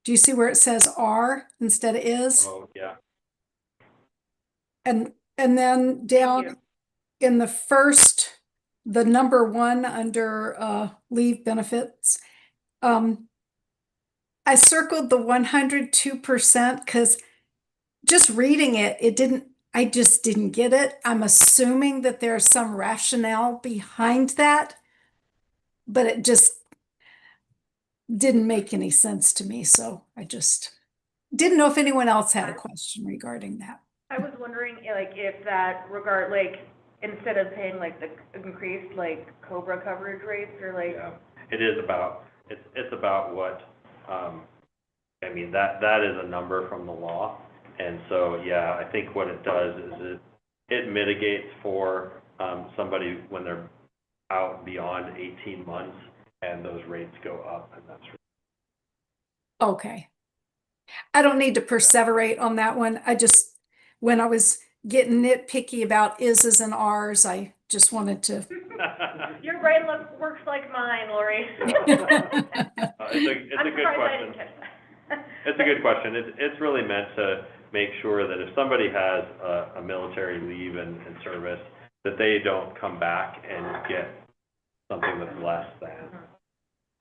do you see where it says are instead of is? Oh, yeah. And then you. down in the first, the number one under leave benefits, I circled the 102% because just reading it, I just didn't get it. I'm assuming that there's some rationale behind that, but it just didn't make any sense to me. So I just didn't know if anyone else had a question regarding that. I was wondering, like, if that regard, like, instead of paying, like, the increased, like, COBRA coverage rates, or, like, Yeah, it is about, it's about what, I mean, that is a number from the law. And so, yeah, I think what it does is it mitigates for, somebody when they're out beyond 18 months and those rates go up, and that's. Okay. I don't need to perseverate on that one. I just, when I was getting nitpicky about is's and r's, I just wanted to. your brain works like mine, Lori. It's a good surprised I question. didn't catch that. It's a good question. It's really meant to make sure that if somebody has a military leave and service, that they don't come back and get something that's less than.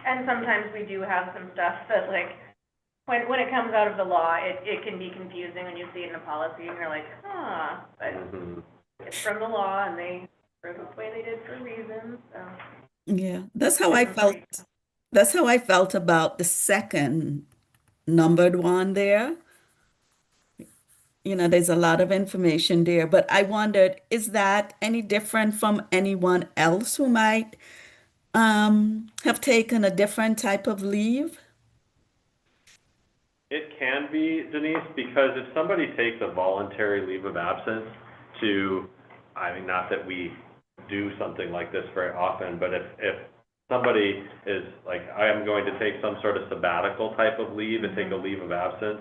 And sometimes we do have some stuff that, like, when it comes out of the law, it can be confusing when you see it in a policy and you're like, but Mm-hmm. it's from the law and they wrote it the way they did for a reason, so. Yeah, that's how I felt. That's how I felt about the second numbered one there. There's a lot of information there, but I wondered, is that any different from anyone else who might have taken a different type of leave? It can be, Denise, because if somebody takes a voluntary leave of absence I mean, not that we do something like this very often, but if somebody is like, I am going to take some sort of sabbatical type of leave and take a leave of absence,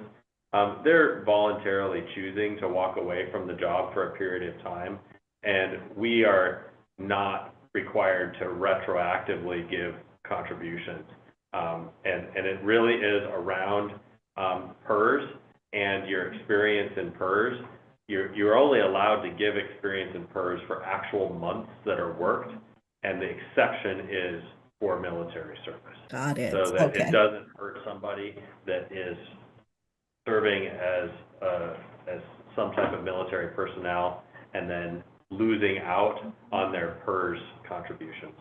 they're voluntarily choosing to walk away from the job for a period of time, and we are not required to retroactively give contributions. And it really is around PERS and your experience in PERS. You're only allowed to give experience in PERS for actual months that are worked, and the exception is for military service. Got it. So that Okay. it doesn't hurt somebody that is serving as some type of military personnel and then losing out on their PERS contributions.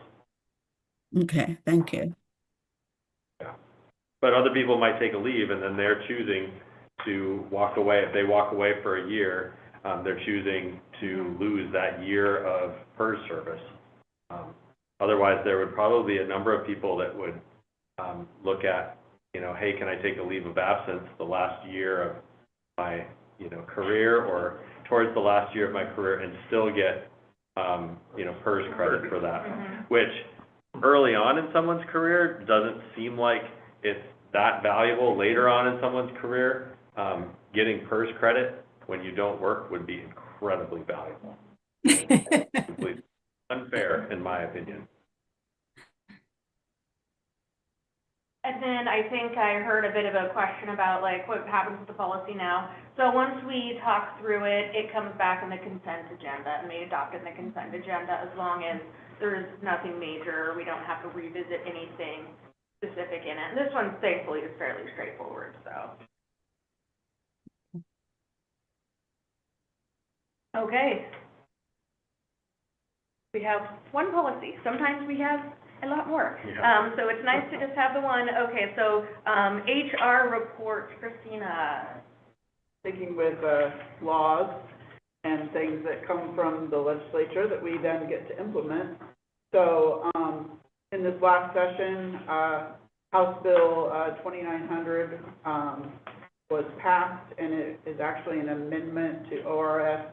Okay, thank you. Yeah. But other people might take a leave and then they're choosing to walk away. If they walk away for a year, they're choosing to lose that year of PERS service. Otherwise, there would probably be a number of people that would look at, hey, can I take a leave of absence the last year of my, career or towards the last year of my career and still get, PERS credit for that, which early on in someone's career doesn't seem like it's that valuable. Later on in someone's career, getting PERS credit when you don't work would be incredibly valuable. Completely unfair, in my opinion. And then I think I heard a bit of a question about, like, what happens with the policy now. So once we talk through it, it comes back in the consent agenda, and we adopt it in the consent agenda as long as there's nothing major, we don't have to revisit anything specific in it. And this one, thankfully, is fairly straightforward, so. Okay. We have one policy. Sometimes we have a lot more. Yeah. So it's nice to just have the one. Okay, so, HR reports, Christina. Sticking with, laws and things that come from the legislature that we then get to implement. So, in this last session, House Bill, 2900, was passed, and it is actually an amendment to ORS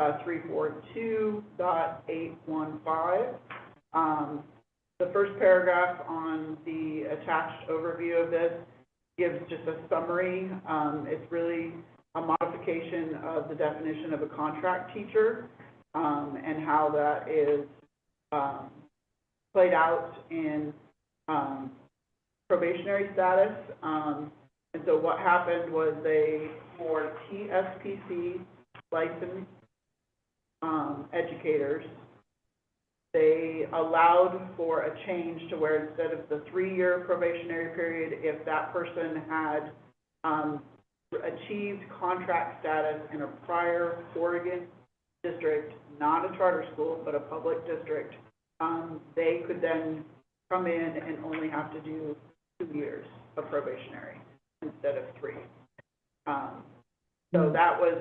342.815. The first paragraph on the attached overview of this gives just a summary. It's really a modification of the definition of a contract teacher, and how that is played out in probationary status. And so what happened was for TSPC licensed educators, they allowed for a change to where instead of the 3-year probationary period, if that person had achieved contract status in a prior Oregon district, not a charter school, but a public district, they could then come in and only have to do 2 years of probationary instead of 3. So that was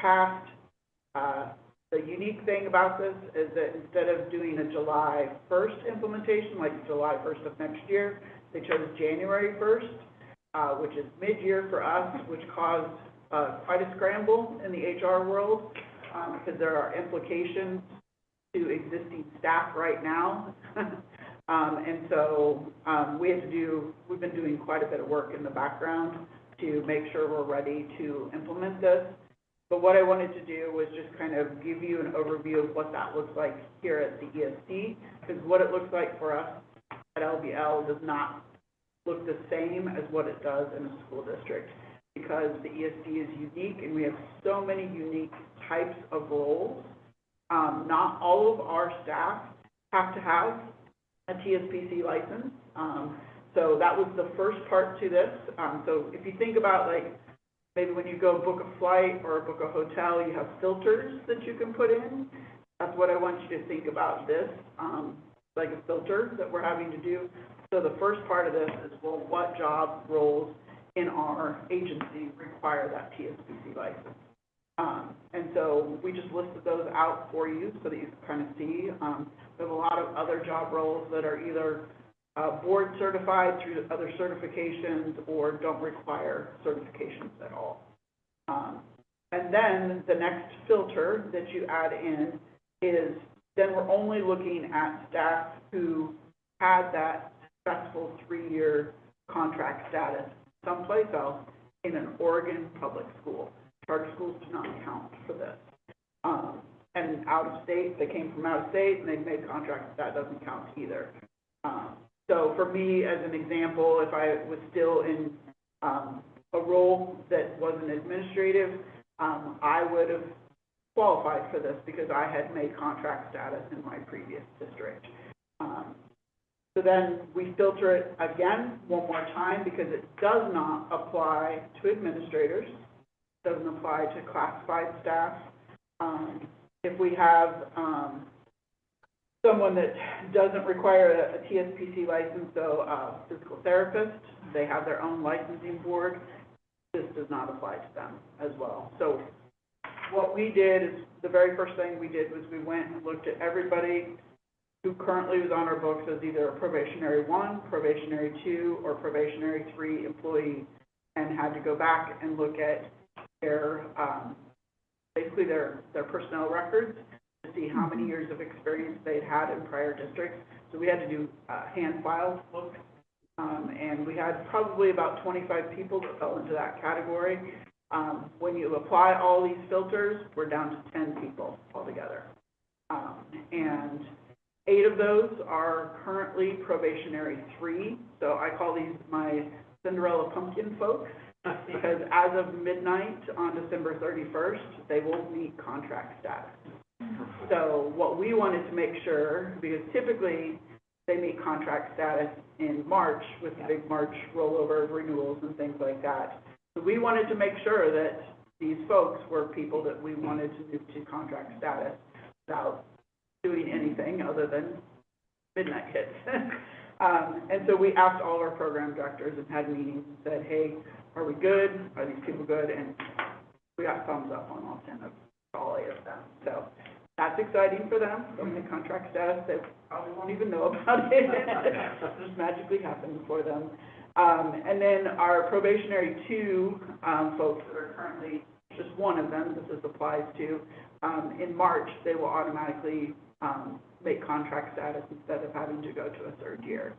passed. The unique thing about this is that instead of doing a July 1st implementation, like July 1st of next year, they chose January 1st, which is mid-year for us, which caused quite a scramble in the HR world, because there are implications to existing staff right now. And so we've been doing quite a bit of work in the background to make sure we're ready to implement this. But what I wanted to do was just kind of give you an overview of what that looks like here at the ESD, because what it looks like for us at LBL does not look the same as what it does in a school district, because the ESD is unique and we have so many unique types of roles. Not all of our staff have to have a TSPC license. So that was the first part to this. So if you think about, like, maybe when you go book a flight or book a hotel, you have filters that you can put in. That's what I want you to think about this, like a filter that we're having to do. So the first part of this is, well, what job roles in our agency require that TSPC license? And so we just listed those out for you so that you can kind of see. There's a lot of other job roles that are either board certified through other certifications or don't require certifications at all. And then the next filter that you add in is, then we're only looking at staff who had that successful 3-year contract status someplace else in an Oregon public school. Charter schools do not count for this. And out of state, they came from out of state and they've made contracts, that doesn't count either. So for me, as an example, if I was still in a role that wasn't administrative, I would have qualified for this because I had made contract status in my previous district. So then we filter it again one more time because it does not apply to administrators, doesn't apply to classified staff. If we have someone that doesn't require a TSPC license, so a physical therapist, they have their own licensing board, this does not apply to them as well. So what we did is, the very first thing we did was we went and looked at everybody who currently was on our books as either a probationary 1, probationary 2, or probationary 3 employee, and had to go back and look at their, basically their personnel records to see how many years of experience they'd had in prior districts. So we had to do hand file looks, and we had probably about 25 people that fell into that category. When you apply all these filters, we're down to 10 people altogether. And 8 of those are currently probationary 3. So I call these my Cinderella pumpkin folks, because as of midnight on December 31st, they will meet contract status. So what we wanted to make sure, because typically they meet contract status in March with the big March rollover renewals and things like that. So we wanted to make sure that these folks were people that we wanted to move to contract status without doing anything other than midnight hits. And so we asked all of our program directors and had meetings and said, hey, are we good? Are these people good? And we got thumbs up on all 10 of all 8 of them. So that's exciting for them. So in the contract status, they probably won't even know about it. It just magically happened for them. And then our probationary 2 folks that are currently, just one of them that this applies to, in March, they will automatically make contract status instead of having to go to a 3rd year.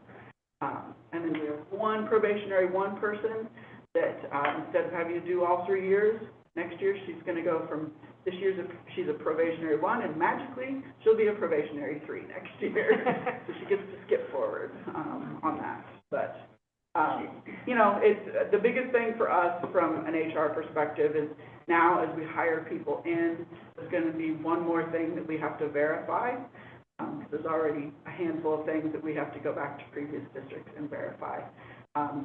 And then we have one probationary one person that, instead of having to do all 3 years, next year she's gonna go from, this year's she's a probationary one, and magically, she'll be a probationary 3 next year. So she gets to skip forward, on that. But, you know, it's, the biggest thing for us from an HR perspective is now as we hire people in, there's gonna be one more thing that we have to verify. There's already a handful of things that we have to go back to previous districts and verify.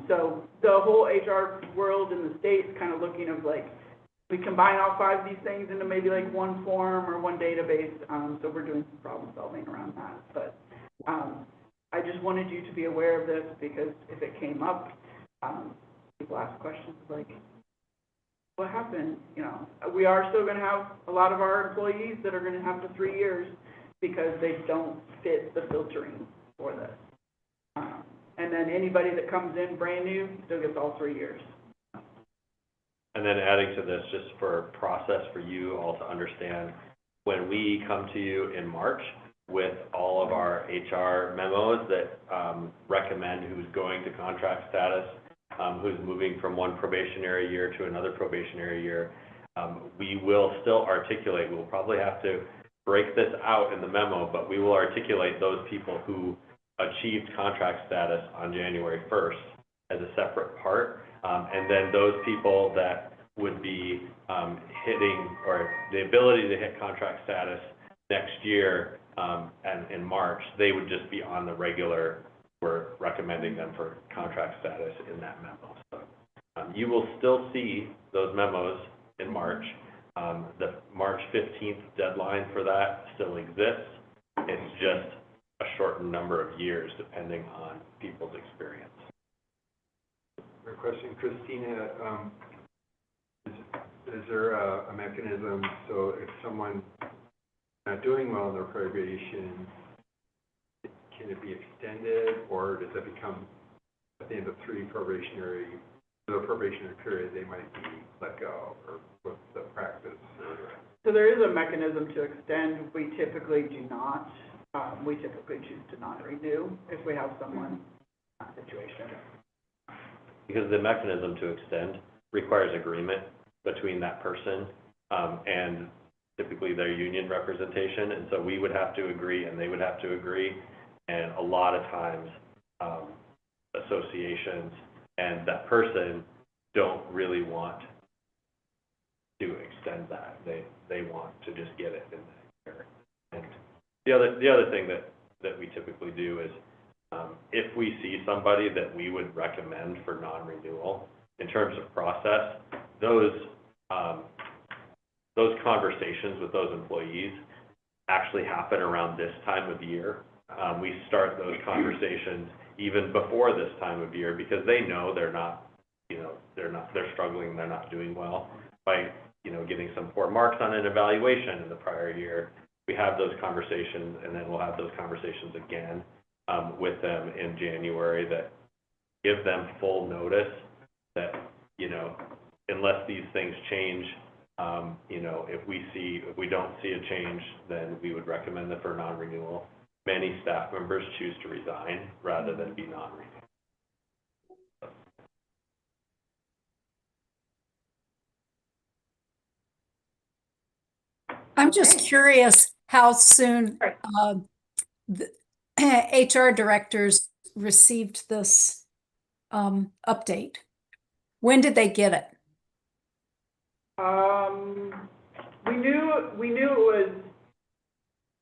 So the whole HR world in the state is kind of looking of like, we combine all 5 of these things into maybe like one form or one database. So we're doing some problem solving around that. But I just wanted you to be aware of this because if it came up, people ask questions like, what happened? You know, we are still going to have a lot of our employees that are going to have the 3 years because they don't fit the filtering for this. And then anybody that comes in brand new still gets all 3 years. And then adding to this, just for process for you all to understand, when we come to you in March with all of our HR memos that recommend who's going to contract status, who's moving from one probationary year to another probationary year, we will still articulate, we'll probably have to break this out in the memo, but we will articulate those people who achieved contract status on January 1st as a separate part. And then those people that would be hitting, or the ability to hit contract status next year and in March, they would just be on the regular, we're recommending them for contract status in that memo. So you will still see those memos in March. The March 15th deadline for that still exists. It's just a shortened number of years depending on people's experience. A question, Christina, is there a mechanism so if someone not doing well in their probation, can it be extended, or does it become at the end of the probationary period they might be let go, or what's the practice? So there is a mechanism to extend. We typically do not. We typically choose to not renew if we have someone in that situation. Because the mechanism to extend requires agreement between that person and typically their union representation. And so we would have to agree and they would have to agree. And a lot of times associations and that person don't really want to extend that. They want to just get it in there. And the other thing that we typically do is if we see somebody that we would recommend for non-renewal, in terms of process, those conversations with those employees actually happen around this time of year. We start those conversations even before this time of year because they know they're struggling, they're not doing well by, getting some poor marks on an evaluation in the prior year. We have those conversations, and then we'll have those conversations again with them in January that give them full notice that, unless these things change, if we don't see a change, then we would recommend them for non-renewal. Many staff members choose to resign rather than be non-renewal. I'm just curious how soon the HR directors received this update. When did they get it? We knew it was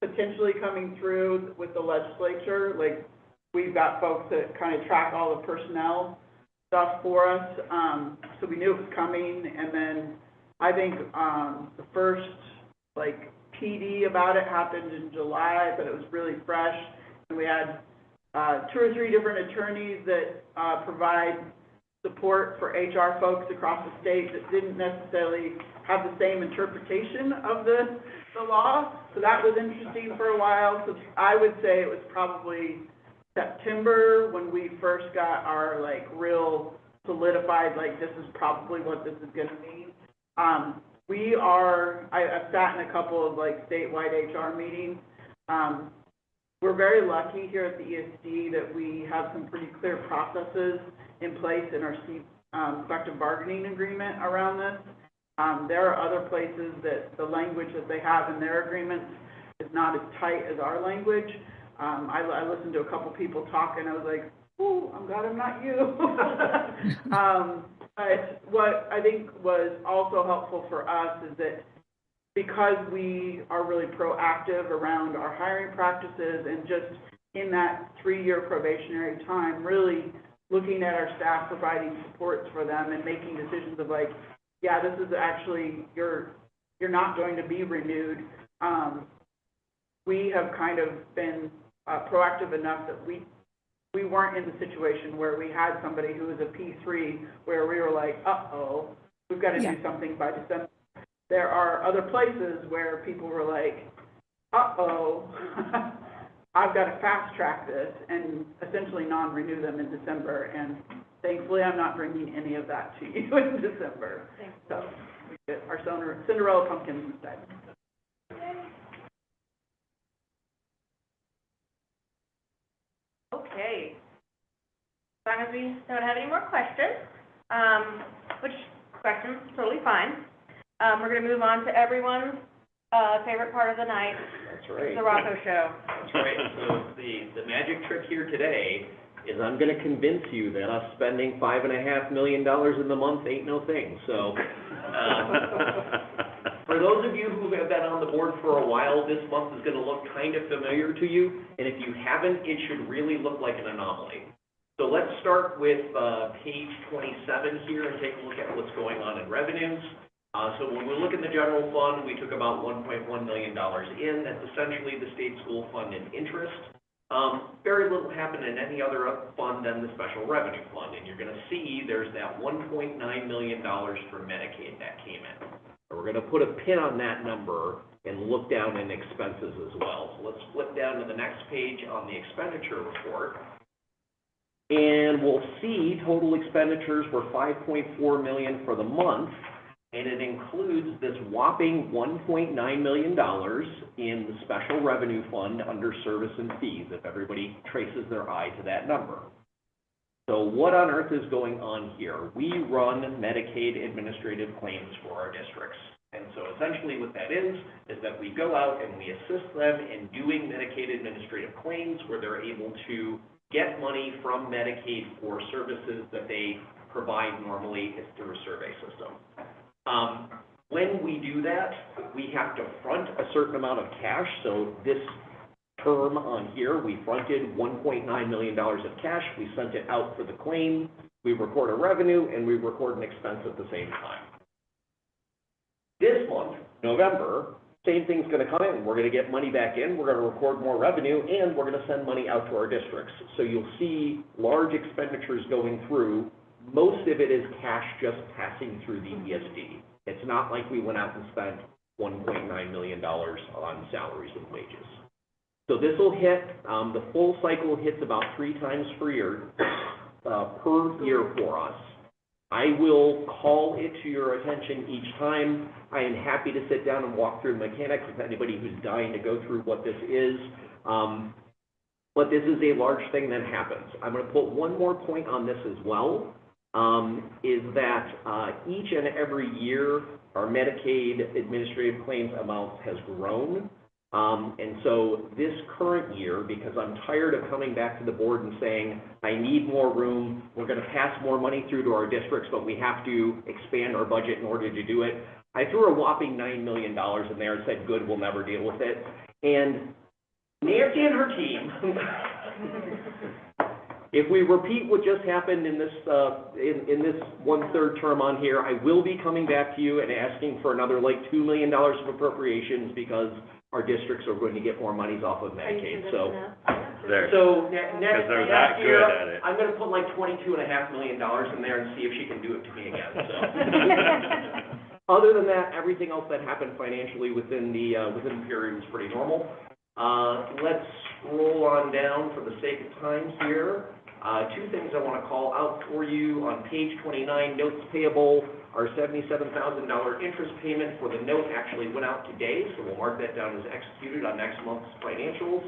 potentially coming through with the legislature. Like, we've got folks that kind of track all the personnel stuff for us. So we knew it was coming, and then I think the first PD about it happened in July, but it was really fresh. And we had 2 or 3 different attorneys that provide support for HR folks across the state that didn't necessarily have the same interpretation of the law. So that was interesting for a while. So I would say it was probably September when we first got our real solidified, this is probably what this is going to mean. I've sat in a couple of statewide HR meetings. we're very lucky here at the ESD that we have some pretty clear processes in place in our collective bargaining agreement around this. There are other places that the language that they have in their agreements is not as tight as our language. I listened to a couple people talk and I was like, ooh, I'm glad I'm not you. But what I think was also helpful for us is that because we are really proactive around our hiring practices and just in that 3-year probationary time, really looking at our staff, providing supports for them and making decisions of like, yeah, this is actually, you're not going to be renewed. We have kind of been proactive enough that we weren't in the situation where we had somebody who was a P3 where we were like, uh-oh, we've got to do something by December. There are other places where people were like, uh-oh, I've got to fast track this and essentially non-renew them in December. And thankfully, I'm not bringing any of that to you in December. So we get our Cinderella pumpkins instead. Okay. As long as we don't have any more questions, which questions, totally fine. We're going to move on to everyone's favorite part of the night, That's right. the Rocco Show. That's right. So the magic trick here today is I'm going to convince you that us spending $5.5 million in the month ain't no thing. So, for those of you who have been on the board for a while, this month is going to look kind of familiar to you. And if you haven't, it should really look like an anomaly. So let's start with page 27 here and take a look at what's going on in revenues. So when we look at the general fund, we took about $1.1 million in. That's essentially the state school fund and interest. Very little happened in any other fund than the special revenue fund. And you're going to see there's that $1.9 million for Medicaid that came in. We're going to put a pin on that number and look down in expenses as well. So let's flip down to the next page on the expenditure report. And we'll see total expenditures were $5.4 million for the month. And it includes this whopping $1.9 million in the special revenue fund under service and fees, if everybody traces their eye to that number. So what on earth is going on here? We run Medicaid administrative claims for our districts. And so essentially what that is that we go out and we assist them in doing Medicaid administrative claims where they're able to get money from Medicaid for services that they provide normally through a survey system. When we do that, we have to front a certain amount of cash. So this term on here, we fronted $1.9 million of cash. We sent it out for the claim. We record a revenue and we record an expense at the same time. This month, November, same thing's going to come in. We're going to get money back in. We're going to record more revenue and we're going to send money out to our districts. So you'll see large expenditures going through. Most of it is cash just passing through the ESD. It's not like we went out and spent $1.9 million on salaries and wages. So this will hit, the full cycle hits about 3 times per year for us. I will call it to your attention each time. I am happy to sit down and walk through the mechanics with anybody who's dying to go through what this is. But this is a large thing that happens. I'm going to put one more point on this as well. Is that each and every year our Medicaid administrative claims amount has grown. And so this current year, because I'm tired of coming back to the board and saying, I need more room, we're going to pass more money through to our districts, but we have to expand our budget in order to do it, I threw a whopping $9 million in there and said, good, we'll never deal with it. And Nancy and her team, if we repeat what just happened in this in this 1/3 term on here, I will be coming back to you and asking for another like $2 million of appropriations because our districts are going to get more monies off of Medicaid. So There. So Because next they're that year, good at it. I'm going to put like $22.5 million in there and see if she can do it to me again. So. Other than that, everything else that happened financially within the period was pretty normal. Let's scroll on down for the sake of time here. 2 things I want to call out for you on page 29, notes payable. Our $77,000 interest payment for the note actually went out today, so we'll mark that down as executed on next month's financials.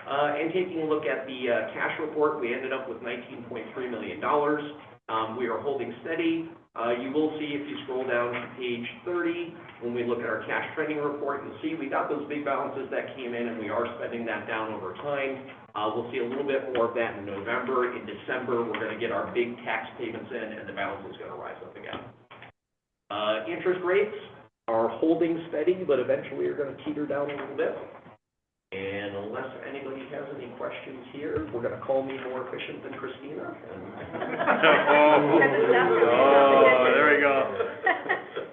And taking a look at the cash report, we ended up with $19.3 million. We are holding steady. You will see if you scroll down to page 30, when we look at our cash trending report, you'll see we got those big balances that came in, and we are spending that down over time. We'll see a little bit more of that in November. In December, we're going to get our big tax payments in, and the balance is going to rise up again. Interest rates are holding steady, but eventually are going to teeter down a little bit. And unless anybody has any questions here, we're going to call me more efficient than Christina. Oh, there we go.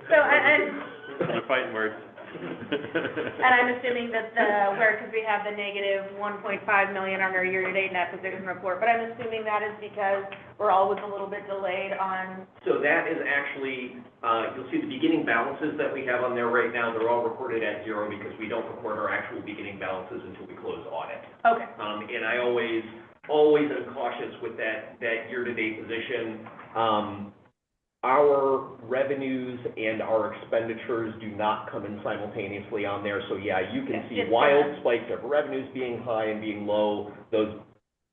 So, and Those are fighting words. And I'm assuming that because we have the negative 1.5 million on our year-to-date net position report, but I'm assuming that is because we're always a little bit delayed on. So that is actually, you'll see the beginning balances that we have on there right now, they're all recorded at zero because we don't record our actual beginning balances until we close audit. Okay. And I always am cautious with that year-to-date position. Our revenues and our expenditures do not come in simultaneously on there. So yeah, you can see wild spikes of revenues being high and being low. Those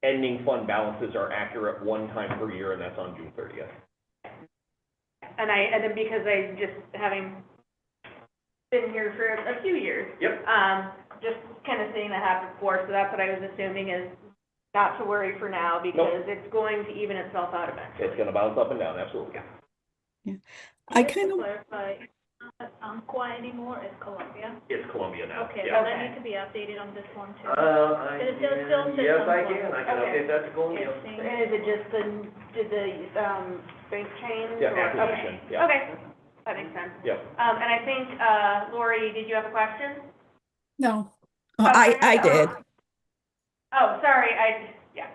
ending fund balances are accurate one time per year, and that's on June 30th. And then because I just having been here for a few years. Yep. Just kind of seeing that happen before, so that's what I was assuming is not to worry for now because it's going to even itself out eventually. It's going to bounce up and down, absolutely. I Just kind to of, clarify, not Umpqua anymore, it's Columbia. It's Columbia now. Okay, Yeah. well, that needs to be updated on this one too. I But it still says yes, I Umpqua. can. I can Okay. update that to Columbia. And is it just did the bank change? Yeah, or- acquisition, okay. yeah. Okay, that makes sense. Yep. And I think, Lori, did you have a question? no. Oh, I did. Oh, sorry, yeah.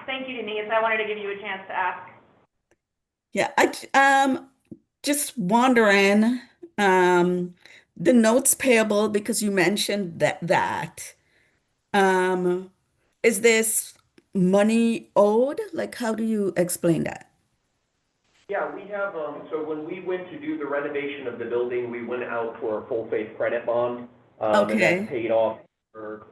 Thank you, Denise. I wanted to give you a chance to ask. Yeah, just wondering, the notes payable, because you mentioned that, is this money owed? Like, how do you explain that? Yeah, we have, so when we went to do the renovation of the building, we went out for a full faith credit bond. And Okay. that's paid off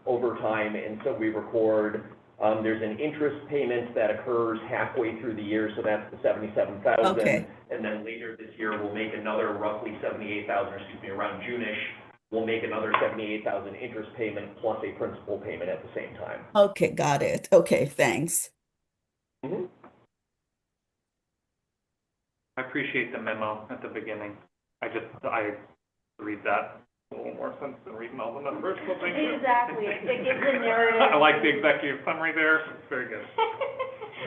over time, and so we record, there's an interest payment that occurs halfway through the year, so that's the $77,000. Okay. And then later this year, we'll make another roughly $78,000, around June-ish, we'll make another $78,000 interest payment plus a principal payment at the same time. Okay, got it. Okay, thanks. Mm-hmm. I appreciate the memo at the beginning. I read that a little more sense than reading all the numbers, so thank you. Exactly, it gives a narrative. I like the executive summary there, it's very good.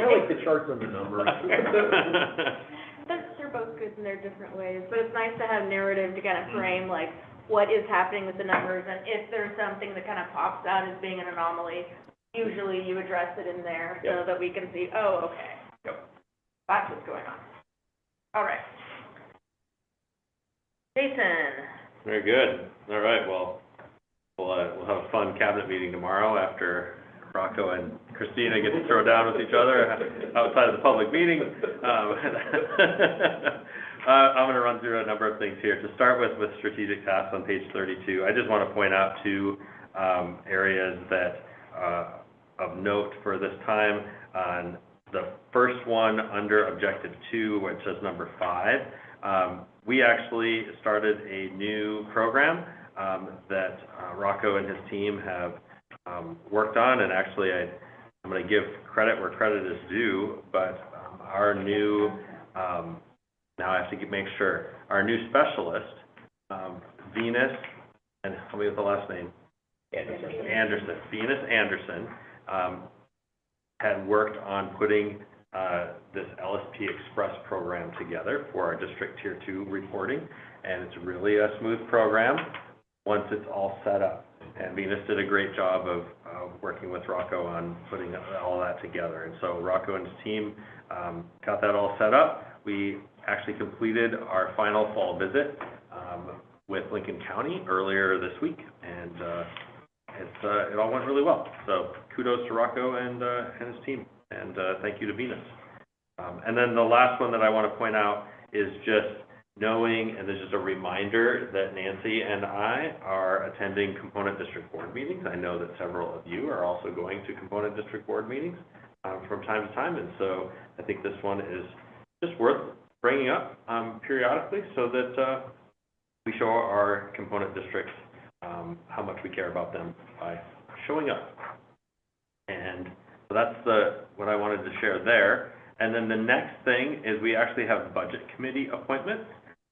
I like the charts and the numbers. They're both good in their different ways, but it's nice to have narrative to kind of frame like what is happening with the numbers, and if there's something that kind of pops out as being an anomaly, usually you address it in there so that we can see, oh, okay. Yep. That's what's going on. All right. Jason. Very good. All right, well, we'll have a fun cabinet meeting tomorrow after Rocco and Christina get to throw down with each other outside of the public meeting. I'm going to run through a number of things here. To start with strategic tasks on page 32, I just want to point out two areas that of note for this time. On the first one under objective 2, where it says number 5, we actually started a new program that Rocco and his team have worked on, and actually I'm going to give credit where credit is due, but our new, now I have to make sure, our new specialist, Venus, and help me with the last name. Anderson. Venus Anderson had worked on putting this LSP Express program together for our District Tier 2 reporting, and it's really a smooth program once it's all set up. And Venus did a great job of working with Rocco on putting all that together. And so Rocco and his team got that all set up. We actually completed our final fall visit with Lincoln County earlier this week, and it all went really well. So kudos to Rocco and his team, and thank you to Venus. And then the last one that I want to point out is just knowing, and this is a reminder that Nancy and I are attending component district board meetings. I know that several of you are also going to component district board meetings from time to time, and so I think this one is just worth bringing up periodically so that we show our component districts how much we care about them by showing up. And so that's what I wanted to share there. And then the next thing is we actually have budget committee appointments.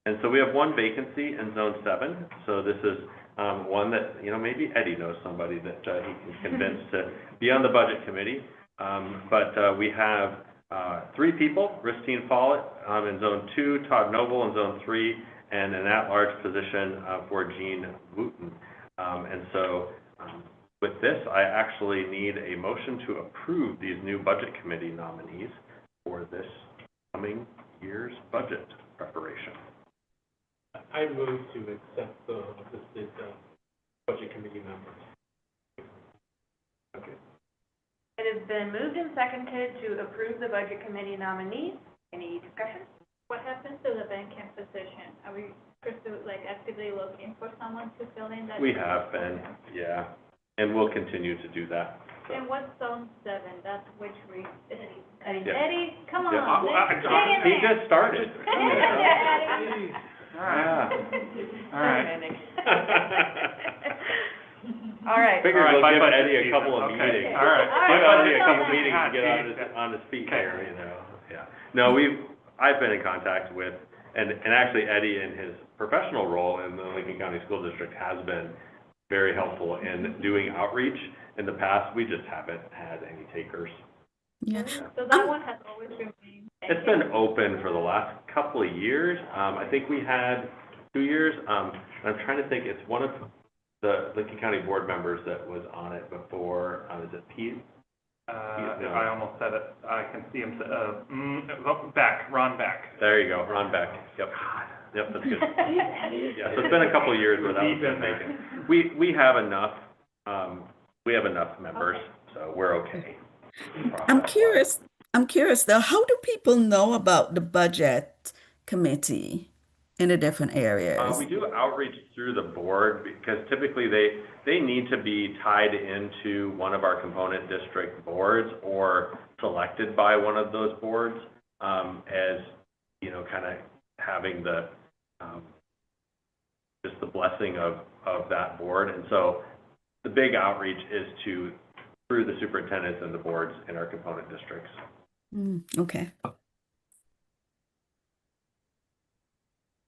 And so we have one vacancy in Zone 7. So this is one that, maybe Eddie knows somebody that he can convince to be on the budget committee. But we have 3 people, Christine Follett in Zone 2, Todd Noble in Zone 3, and an at-large position for Jean Wooten. And so with this, I actually need a motion to approve these new budget committee nominees for this coming year's budget preparation. I move to accept the listed budget committee members. Okay. It has been moved and seconded to approve the budget committee nominees. Any discussion? What happens to the vacant position? Are we actively looking for someone to fill in that? We have been, yeah, and we'll continue to do that. So. And what's Zone 7? That's which Eddie. Yeah. Eddie, come on. Yeah, he just started. Hang in there, Eddie. All right. All right. All right. Figured All right, we'll give budget Eddie a season. couple of Okay. meetings. All right. Give Eddie a couple Okay. meetings to get on his feet here, Yeah. No, I've been in contact with, and actually Eddie in his professional role in the Lincoln County School District has been very helpful in doing outreach. In the past, we just haven't had any takers. Yeah. So that one has always remained. It's been open for the last couple of years. I think we had 2 years. I'm trying to think, it's one of the Lincoln County board members that was on it before. Is it Pete? If I almost said it, I can see him, Ron Beck. There you go, Ron Beck. Yep. Yep, that's good. Yeah, so it's been a couple of years where that was been vacant. We have enough, members, so we're okay. I'm curious though, how do people know about the budget committee in the different areas? We do outreach through the board because typically they need to be tied into one of our component district boards or selected by one of those boards, as, kind of having the, just the blessing of that board. And so the big outreach is through the superintendents and the boards in our component districts. Okay.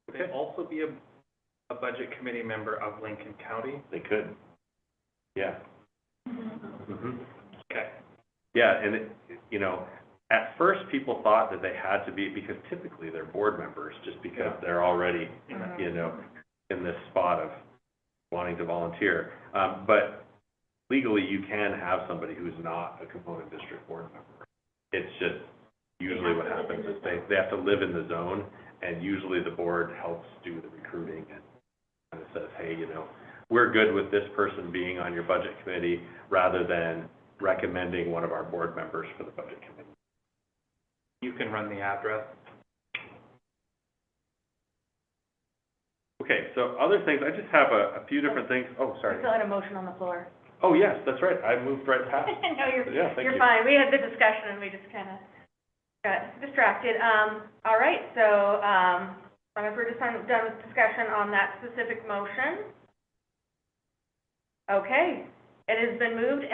Would they also be a budget committee member of Lincoln County? They could. Yeah. Mm-hmm. Okay. Yeah, and at first people thought that they had to be, because typically they're board members, just because they're already, in this spot of wanting to volunteer. But legally, you can have somebody who's not a component district board member. It's just usually what happens is they have to live in the zone, and usually the board helps do the recruiting and kind of says, hey, we're good with this person being on your budget committee, rather than recommending one of our board members for the budget committee. You can run the address. Okay, so other things, I just have a few different things. Oh, We sorry. still had a motion on the floor. Oh, yes, that's right. I moved right past. No, Yeah, thank you're you. fine. We had the discussion and we just kind of got distracted. All right, so, if we're just done with discussion on that specific motion. Okay, it has been moved,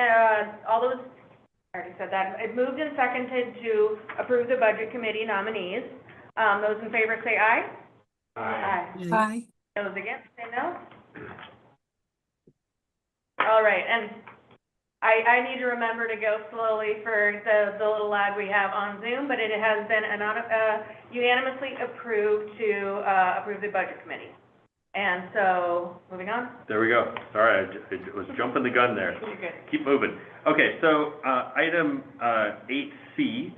all those, I already said that, it moved and seconded to approve the budget committee nominees. Those in favor say aye. Aye. Aye. Those against say no. All right, and I need to remember to go slowly for the little lag we have on Zoom, but it has been unanimously approved to approve the budget committee. And so, moving on. There we go. Sorry, I was jumping the gun there. You're good. Keep moving. Okay, so item 8C,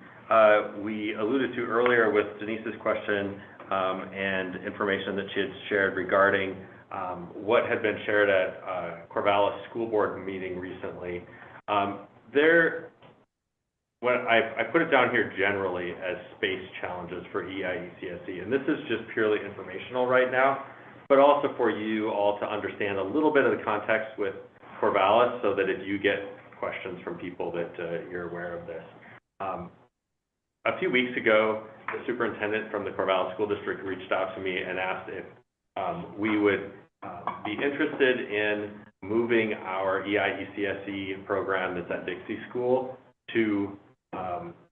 we alluded to earlier with Denise's question and information that she had shared regarding what had been shared at Corvallis School Board meeting recently. I put it down here generally as space challenges for EIECSE, and this is just purely informational right now, but also for you all to understand a little bit of the context with Corvallis, so that if you get questions from people that you're aware of this. A few weeks ago, the superintendent from the Corvallis School District reached out to me and asked if we would be interested in moving our EIECSE program that's at Dixie School to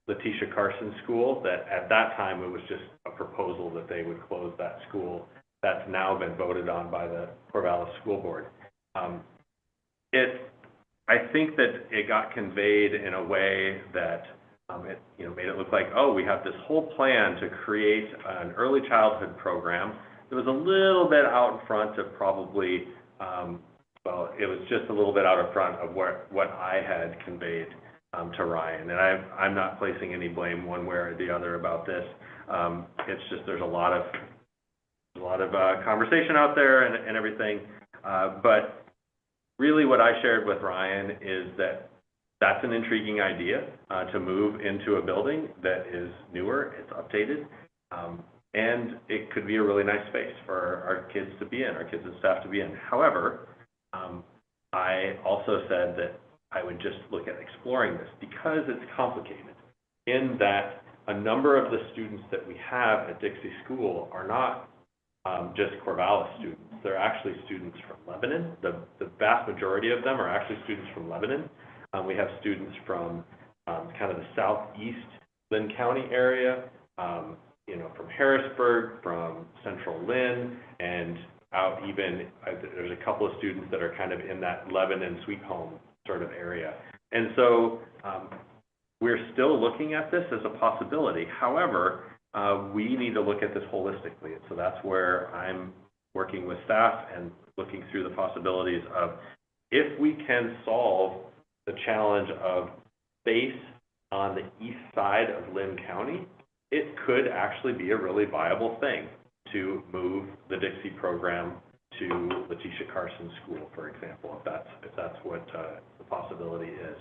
Letitia Carson School. That at that time it was just a proposal that they would close that school. That's now been voted on by the Corvallis School Board. I think that it got conveyed in a way that it made it look like, oh, we have this whole plan to create an early childhood program. It was a little bit out in front of probably, it was just a little bit out in front of what I had conveyed to Ryan. And I'm not placing any blame one way or the other about this. It's just there's a lot of conversation out there and everything. But really what I shared with Ryan is that that's an intriguing idea to move into a building that is newer, it's updated, and it could be a really nice space for our kids to be in, our kids and staff to be in. However, I also said that I would just look at exploring this because it's complicated in that a number of the students that we have at Dixie School are not just Corvallis students. They're actually students from Lebanon. The vast majority of them are actually students from Lebanon. We have students from kind of the southeast Lynn County area, from Harrisburg, from Central Lynn, and out even, there's a couple of students that are kind of in that Lebanon Sweet Home sort of area. And so we're still looking at this as a possibility. However, we need to look at this holistically. And so that's where I'm working with staff and looking through the possibilities of if we can solve the challenge of space on the east side of Lynn County, it could actually be a really viable thing to move the Dixie program to Letitia Carson School, for example, if that's what the possibility is.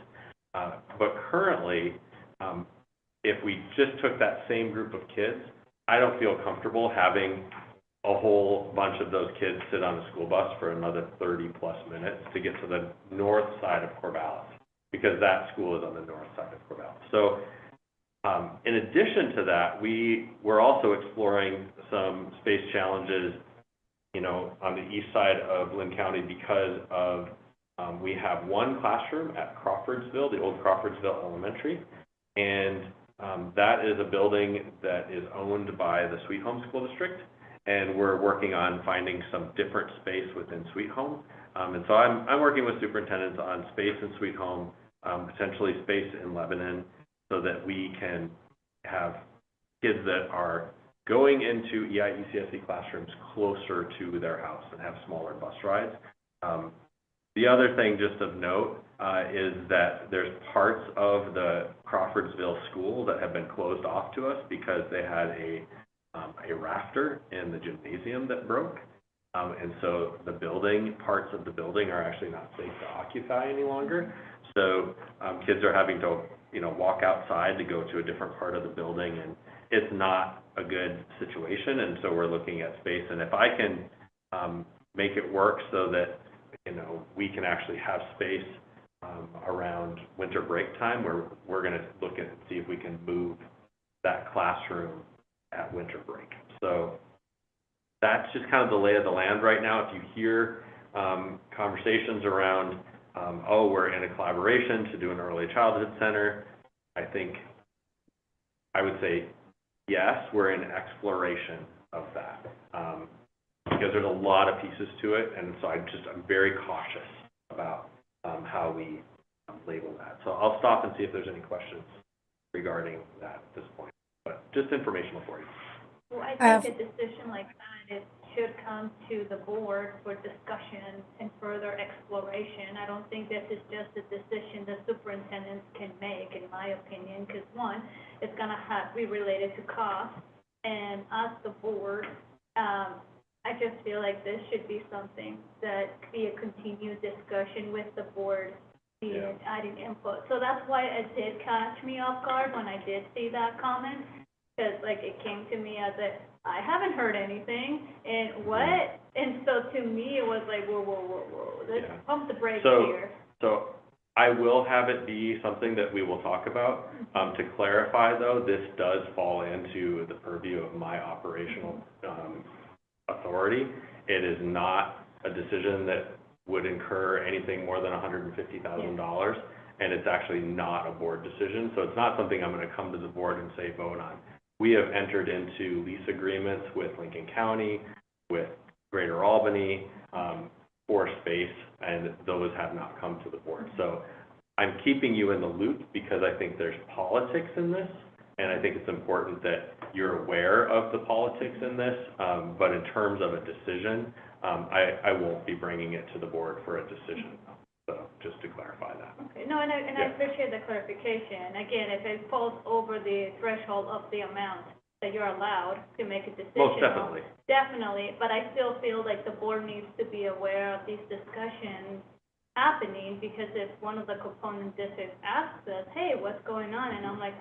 But currently, if we just took that same group of kids, I don't feel comfortable having a whole bunch of those kids sit on a school bus for another 30 plus minutes to get to the north side of Corvallis, because that school is on the north side of Corvallis. So in addition to that, we're also exploring some space challenges, on the east side of Lynn County because of, we have one classroom at Crawfordsville, the old Crawfordsville Elementary, and that is a building that is owned by the Sweet Home School District, and we're working on finding some different space within Sweet Home. And so I'm working with superintendents on space in Sweet Home, potentially space in Lebanon, so that we can have kids that are going into EIECSE classrooms closer to their house and have smaller bus rides. The other thing just of note is that there's parts of the Crawfordsville school that have been closed off to us because they had a rafter in the gymnasium that broke. And so parts of the building are actually not safe to occupy any longer. So kids are having to, walk outside to go to a different part of the building, and it's not a good situation. And so we're looking at space. And if I can make it work so that, we can actually have space around winter break time, we're going to look at see if we can move that classroom at winter break. So that's just kind of the lay of the land right now. If you hear conversations around, we're in a collaboration to do an early childhood center, I would say, yes, we're in exploration of that. Because there's a lot of pieces to it, and so I'm very cautious about how we label that. So I'll stop and see if there's any questions regarding that at this point, but just informational for you. Well, I think a decision like that, it should come to the board for discussion and further exploration. I don't think this is just a decision the superintendents can make, in my opinion, because one, it's gonna be related to cost, and us, the board, I just feel like this should be something that be a continued discussion with the board Yeah. adding input. So that's why it did catch me off guard when I did see that comment, because like it came to me as I haven't heard anything, and what? And so to me, it was like, whoa, let's Yeah. pump the brakes So- here. So I will have it be something that we will talk about. To clarify though, this does fall into the purview of my operational, authority. It is not a decision that would incur anything more than $150,000. And it's actually not a board decision. So it's not something I'm gonna come to the board and say vote on. We have entered into lease agreements with Lincoln County, with Greater Albany, for space, and those have not come to the board. So I'm keeping you in the loop because I think there's politics in this, and I think it's important that you're aware of the politics in this, but in terms of a decision, I won't be bringing it to the board for a decision. So just to clarify that. Okay, no, and I Yeah. appreciate the clarification. Again, if it falls over the threshold of the amount that you're allowed to make a decision. Most definitely. Definitely, but I still feel like the board needs to be aware of these discussions happening, because if one of the component districts asks us, hey, what's going on? And I'm like,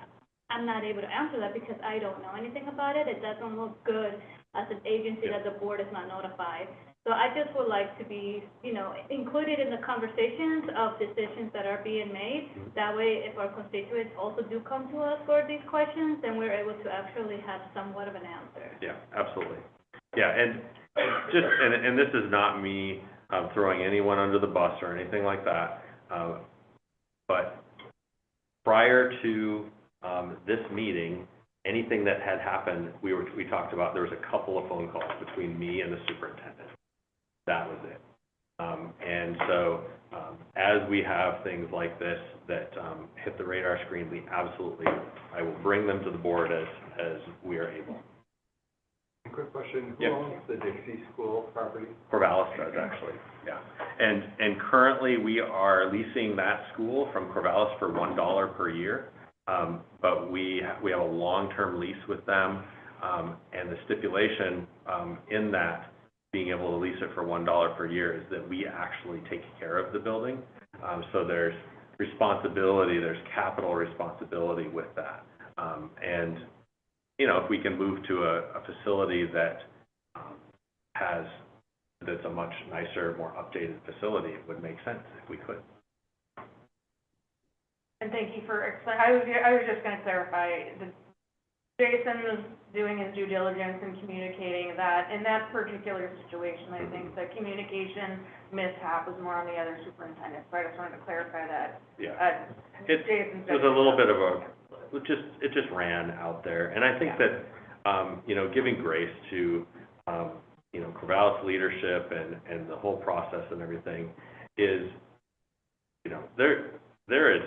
I'm not able to answer that because I don't know anything about it. It doesn't look good as an agency that the board is not notified. So I just would like to be, included in the conversations of decisions that are being made. That way, if our constituents also do come to us for these questions, then we're able to actually have somewhat of an answer. Yeah, absolutely. Yeah, and this is not me throwing anyone under the bus or anything like that. But prior to this meeting, anything that had happened, we talked about, there was a couple of phone calls between me and the superintendent. That was it. And so as we have things like this that hit the radar screen, I will bring them to the board as we are able. Quick question, who Yeah. owns the Dixie School property? Corvallis does, actually, yeah. And currently, we are leasing that school from Corvallis for $1 per year. But we have a long-term lease with them, and the stipulation in that, being able to lease it for $1 per year, is that we actually take care of the building. So there's responsibility, there's capital responsibility with that. And, if we can move to a facility that that's a much nicer, more updated facility, it would make sense if we could. And thank you for, I was just gonna clarify, Jason was doing his due diligence and communicating that, in that particular situation, I think the communication mishap was more on the other superintendent, so I just wanted to clarify that. Yeah. Jason's It was a little bit of it just ran out there, and I think that, giving grace to, Corvallis leadership and the whole process and everything is, there is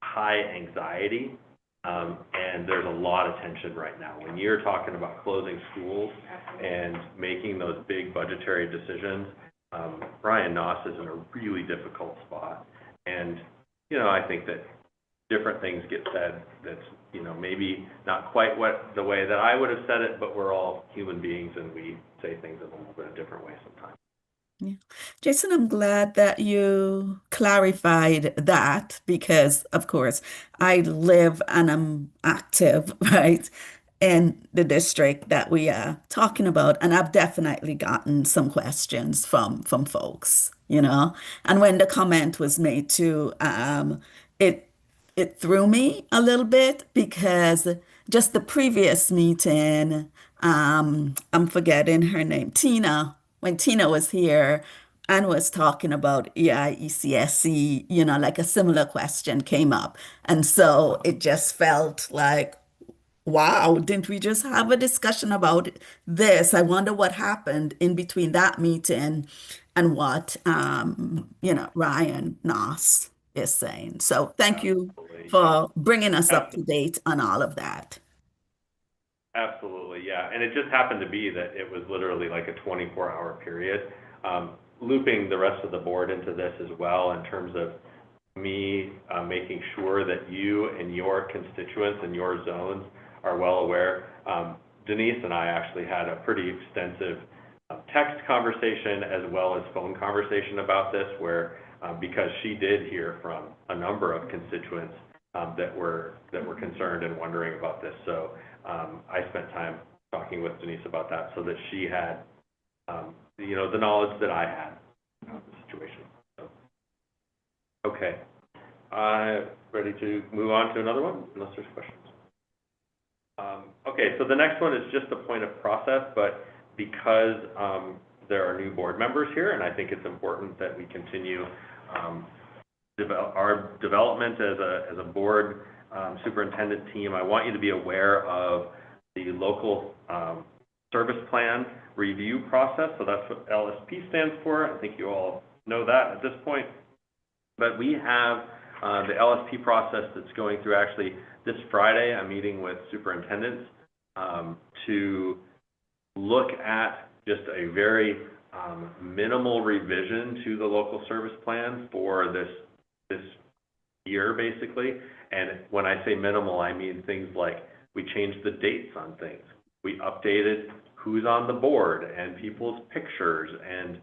high anxiety, and there's a lot of tension right now. When you're talking about closing schools and making those big budgetary decisions, Brian Noss is in a really difficult spot. And, I think that different things get said that's, maybe not quite the way that I would have said it, but we're all human beings and we say things in a little bit of different way sometimes. Yeah. Jason, I'm glad that you clarified that because, of course, I live and I'm active, right, in the district that we are talking about. And I've definitely gotten some questions from folks, And when the comment was made too, it threw me a little bit because just the previous meeting, I'm forgetting her name, Tina, when Tina was here and was talking about ECSC, like a similar question came up. And so it just felt like, wow, didn't we just have a discussion about this? I wonder what happened in between that meeting and what, Ryan Noss is saying. So thank you Absolutely, for bringing us up to Absolutely. date on all of that. Absolutely, yeah. And it just happened to be that it was literally like a 24-hour period. Looping the rest of the board into this as well in terms of me making sure that you and your constituents and your zones are well aware. Denise and I actually had a pretty extensive text conversation as well as phone conversation about this, where because she did hear from a number of constituents that were concerned and wondering about this. So I spent time talking with Denise about that so that she had, the knowledge that I had about the situation. So, okay. Ready to move on to another one, unless there's questions. Okay, so the next one is just a point of process, but because there are new board members here, and I think it's important that we continue our development as a board superintendent team, I want you to be aware of the local service plan review process. So that's what LSP stands for. I think you all know that at this point. But we have the LSP process that's going through. Actually, this Friday, I'm meeting with superintendents to look at just a very minimal revision to the local service plan for this year, basically. And when I say minimal, I mean things like we changed the dates on things. We updated who's on the board and people's pictures and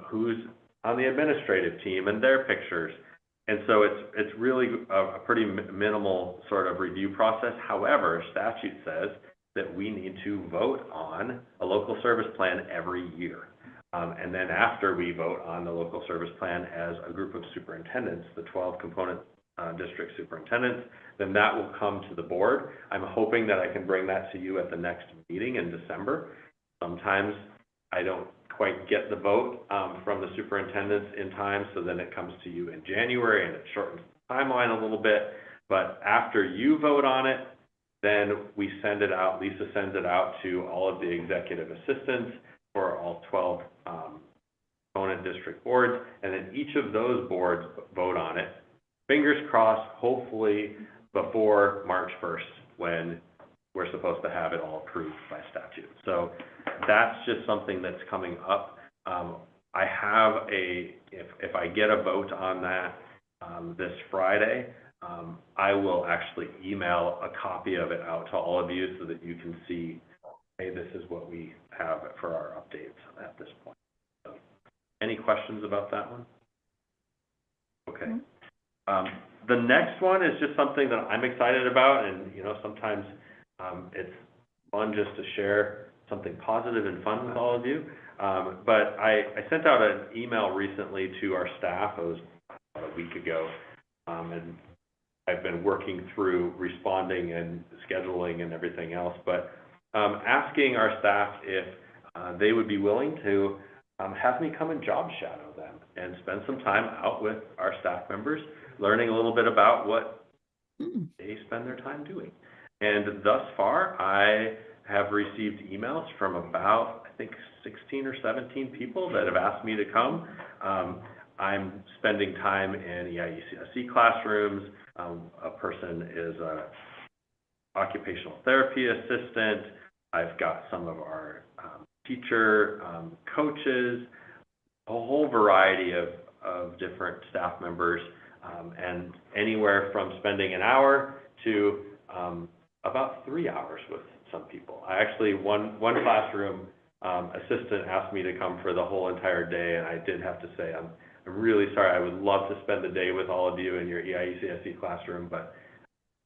who's on the administrative team and their pictures. And so it's really a pretty minimal sort of review process. However, statute says that we need to vote on a local service plan every year. And then after we vote on the local service plan as a group of superintendents, the 12 component district superintendents, then that will come to the board. I'm hoping that I can bring that to you at the next meeting in December. Sometimes I don't quite get the vote from the superintendents in time, so then it comes to you in January and it shortens the timeline a little bit. But after you vote on it, then we send it out, Lisa sends it out to all of the executive assistants for all 12 component district boards, and then each of those boards vote on it. Fingers crossed, hopefully before March 1st, when we're supposed to have it all approved by statute. So that's just something that's coming up. I have if I get a vote on that this Friday, I will actually email a copy of it out to all of you so that you can see, hey, this is what we have for our updates at this point. So, any questions about that one? Okay. The next one is just something that I'm excited about, and sometimes it's fun just to share something positive and fun with all of you. But I sent out an email recently to our staff. It was about a week ago, and I've been working through responding and scheduling and everything else, but asking our staff if they would be willing to have me come and job shadow them and spend some time out with our staff members, learning a little bit about what they spend their time doing. And thus far, I have received emails from about, I think, 16 or 17 people that have asked me to come. I'm spending time in EIECSE classrooms. A person is a occupational therapy assistant. I've got some of our teacher coaches, a whole variety of different staff members, and anywhere from spending an hour to about 3 hours with some people. I actually, one classroom assistant asked me to come for the whole entire day, and I did have to say, I'm really sorry, I would love to spend the day with all of you in your EIECSE classroom, but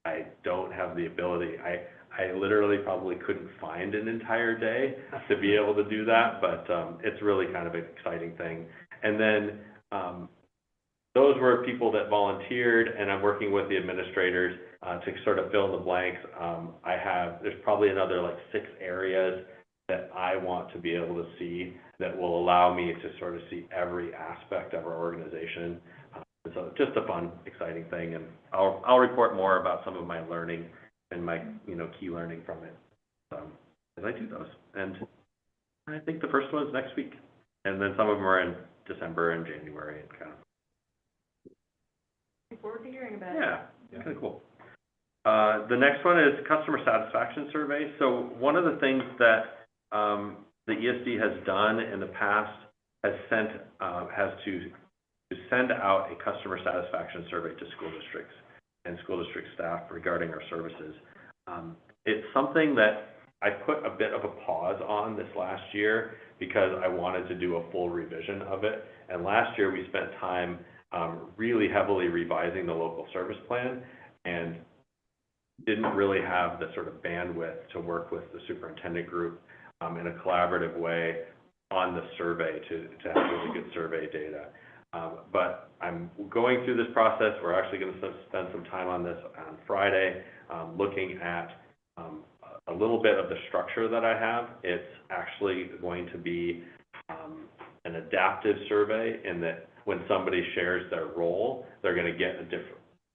I don't have the ability. I literally probably couldn't find an entire day to be able to do that, but it's really kind of an exciting thing. And then those were people that volunteered, and I'm working with the administrators to sort of fill in the blanks. There's probably another like 6 areas that I want to be able to see that will allow me to sort of see every aspect of our organization. So just a fun, exciting thing, and I'll report more about some of my learning and my key learning from it as I do those. And I think the first one's next week, and then some of them are in December and January and kind of. Look forward to hearing about it. Yeah, kind of cool. The next one is customer satisfaction survey. So one of the things that the ESD has done in the past has to send out a customer satisfaction survey to school districts and school district staff regarding our services. It's something that I put a bit of a pause on this last year because I wanted to do a full revision of it. And last year we spent time really heavily revising the local service plan and didn't really have the sort of bandwidth to work with the superintendent group in a collaborative way on the survey to have really good survey data. But I'm going through this process. We're actually going to spend some time on this on Friday, looking at a little bit of the structure that I have. It's actually going to be an adaptive survey in that when somebody shares their role, they're going to get a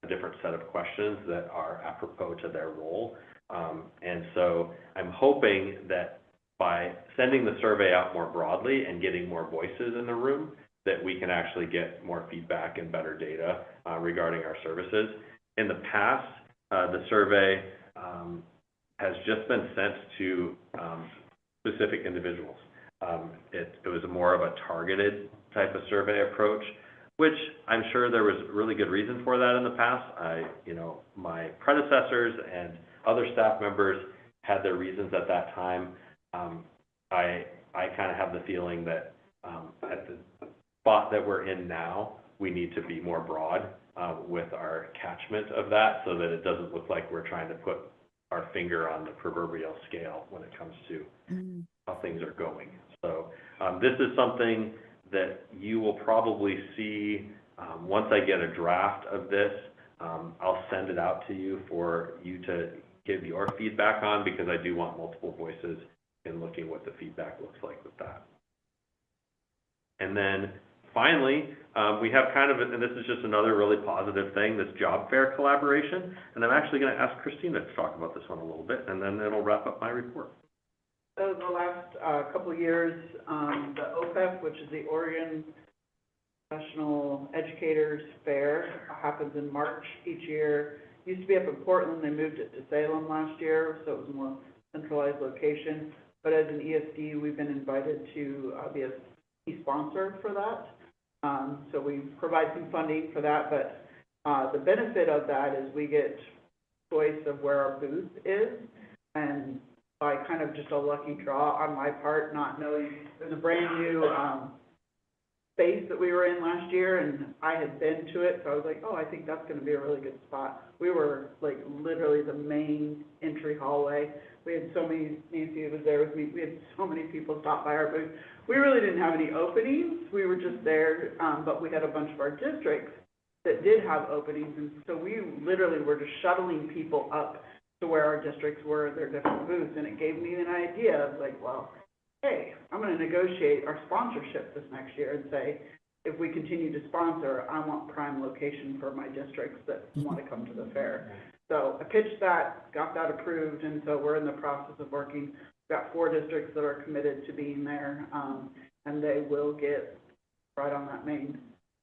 different set of questions that are apropos to their role. And so I'm hoping that by sending the survey out more broadly and getting more voices in the room, that we can actually get more feedback and better data regarding our services. In the past, the survey has just been sent to specific individuals. It was more of a targeted type of survey approach, which I'm sure there was really good reason for that in the past. My predecessors and other staff members had their reasons at that time. I kind of have the feeling that at the spot that we're in now, we need to be more broad with our catchment of that so that it doesn't look like we're trying to put our finger on the proverbial scale when it comes to how things are going. So this is something that you will probably see once I get a draft of this. I'll send it out to you for you to give your feedback on, because I do want multiple voices in looking what the feedback looks like with that. And then finally, we have kind of, and this is just another really positive thing, this job fair collaboration. And I'm actually going to ask Christina to talk about this one a little bit, and then it'll wrap up my report. So the last couple of years, the OPEP, which is the Oregon Professional Educators Fair, happens in March each year. Used to be up in Portland. They moved it to Salem last year, so it was a more centralized location. But as an ESD, we've been invited to be a key sponsor for that. So we provide some funding for that, but the benefit of that is we get choice of where our booth is, and by kind of just a lucky draw on my part, not knowing, there's a brand new space that we were in last year, and I had been to it, so I was like, oh, I think that's going to be a really good spot. We were like literally the main entry hallway. We had so many, Nancy was there with me, we had so many people stop by our booth. We really didn't have any openings. We were just there, but we had a bunch of our districts that did have openings, and so we literally were just shuttling people up to where our districts were, their different booths, and it gave me an idea of like, well, hey, I'm going to negotiate our sponsorship this next year and say, if we continue to sponsor, I want prime location for my districts that want to come to the fair. So I pitched that, got that approved, and so we're in the process of working. We've got 4 districts that are committed to being there, and they will get right on that main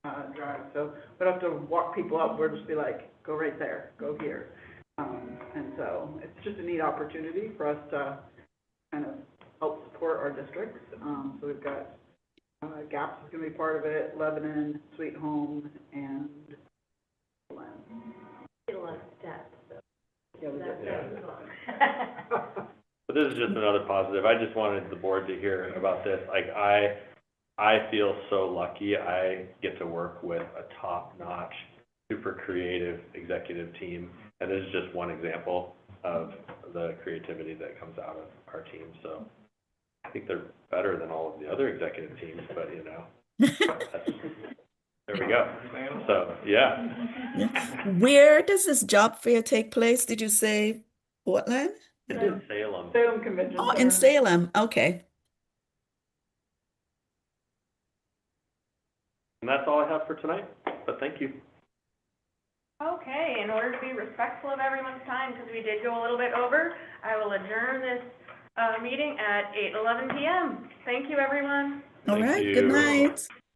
drive. So we don't have to walk people up. We'll just be like, go right there, go here. And so it's just a neat opportunity for us to kind of help support our districts. So we've got GAPS is going to be part of it, Lebanon, Sweet Home, and Glen. A lot of steps. Yeah, we did. But this is just another positive. I just wanted the board to hear about this. Like I feel so lucky. I get to work with a top-notch, super creative executive team, and this is just one example of the creativity that comes out of our team. So I think they're better than all of the other executive teams, but there we go. So yeah. Where does this job fair take place? Did you say Portland? It's in Salem. Salem Convention Oh, Center. in Salem. Okay. And that's all I have for tonight, but thank you. Okay, in order to be respectful of everyone's time, because we did go a little bit over, I will adjourn this meeting at 8:11 p.m. Thank you, everyone. All Thank right. you. Good night.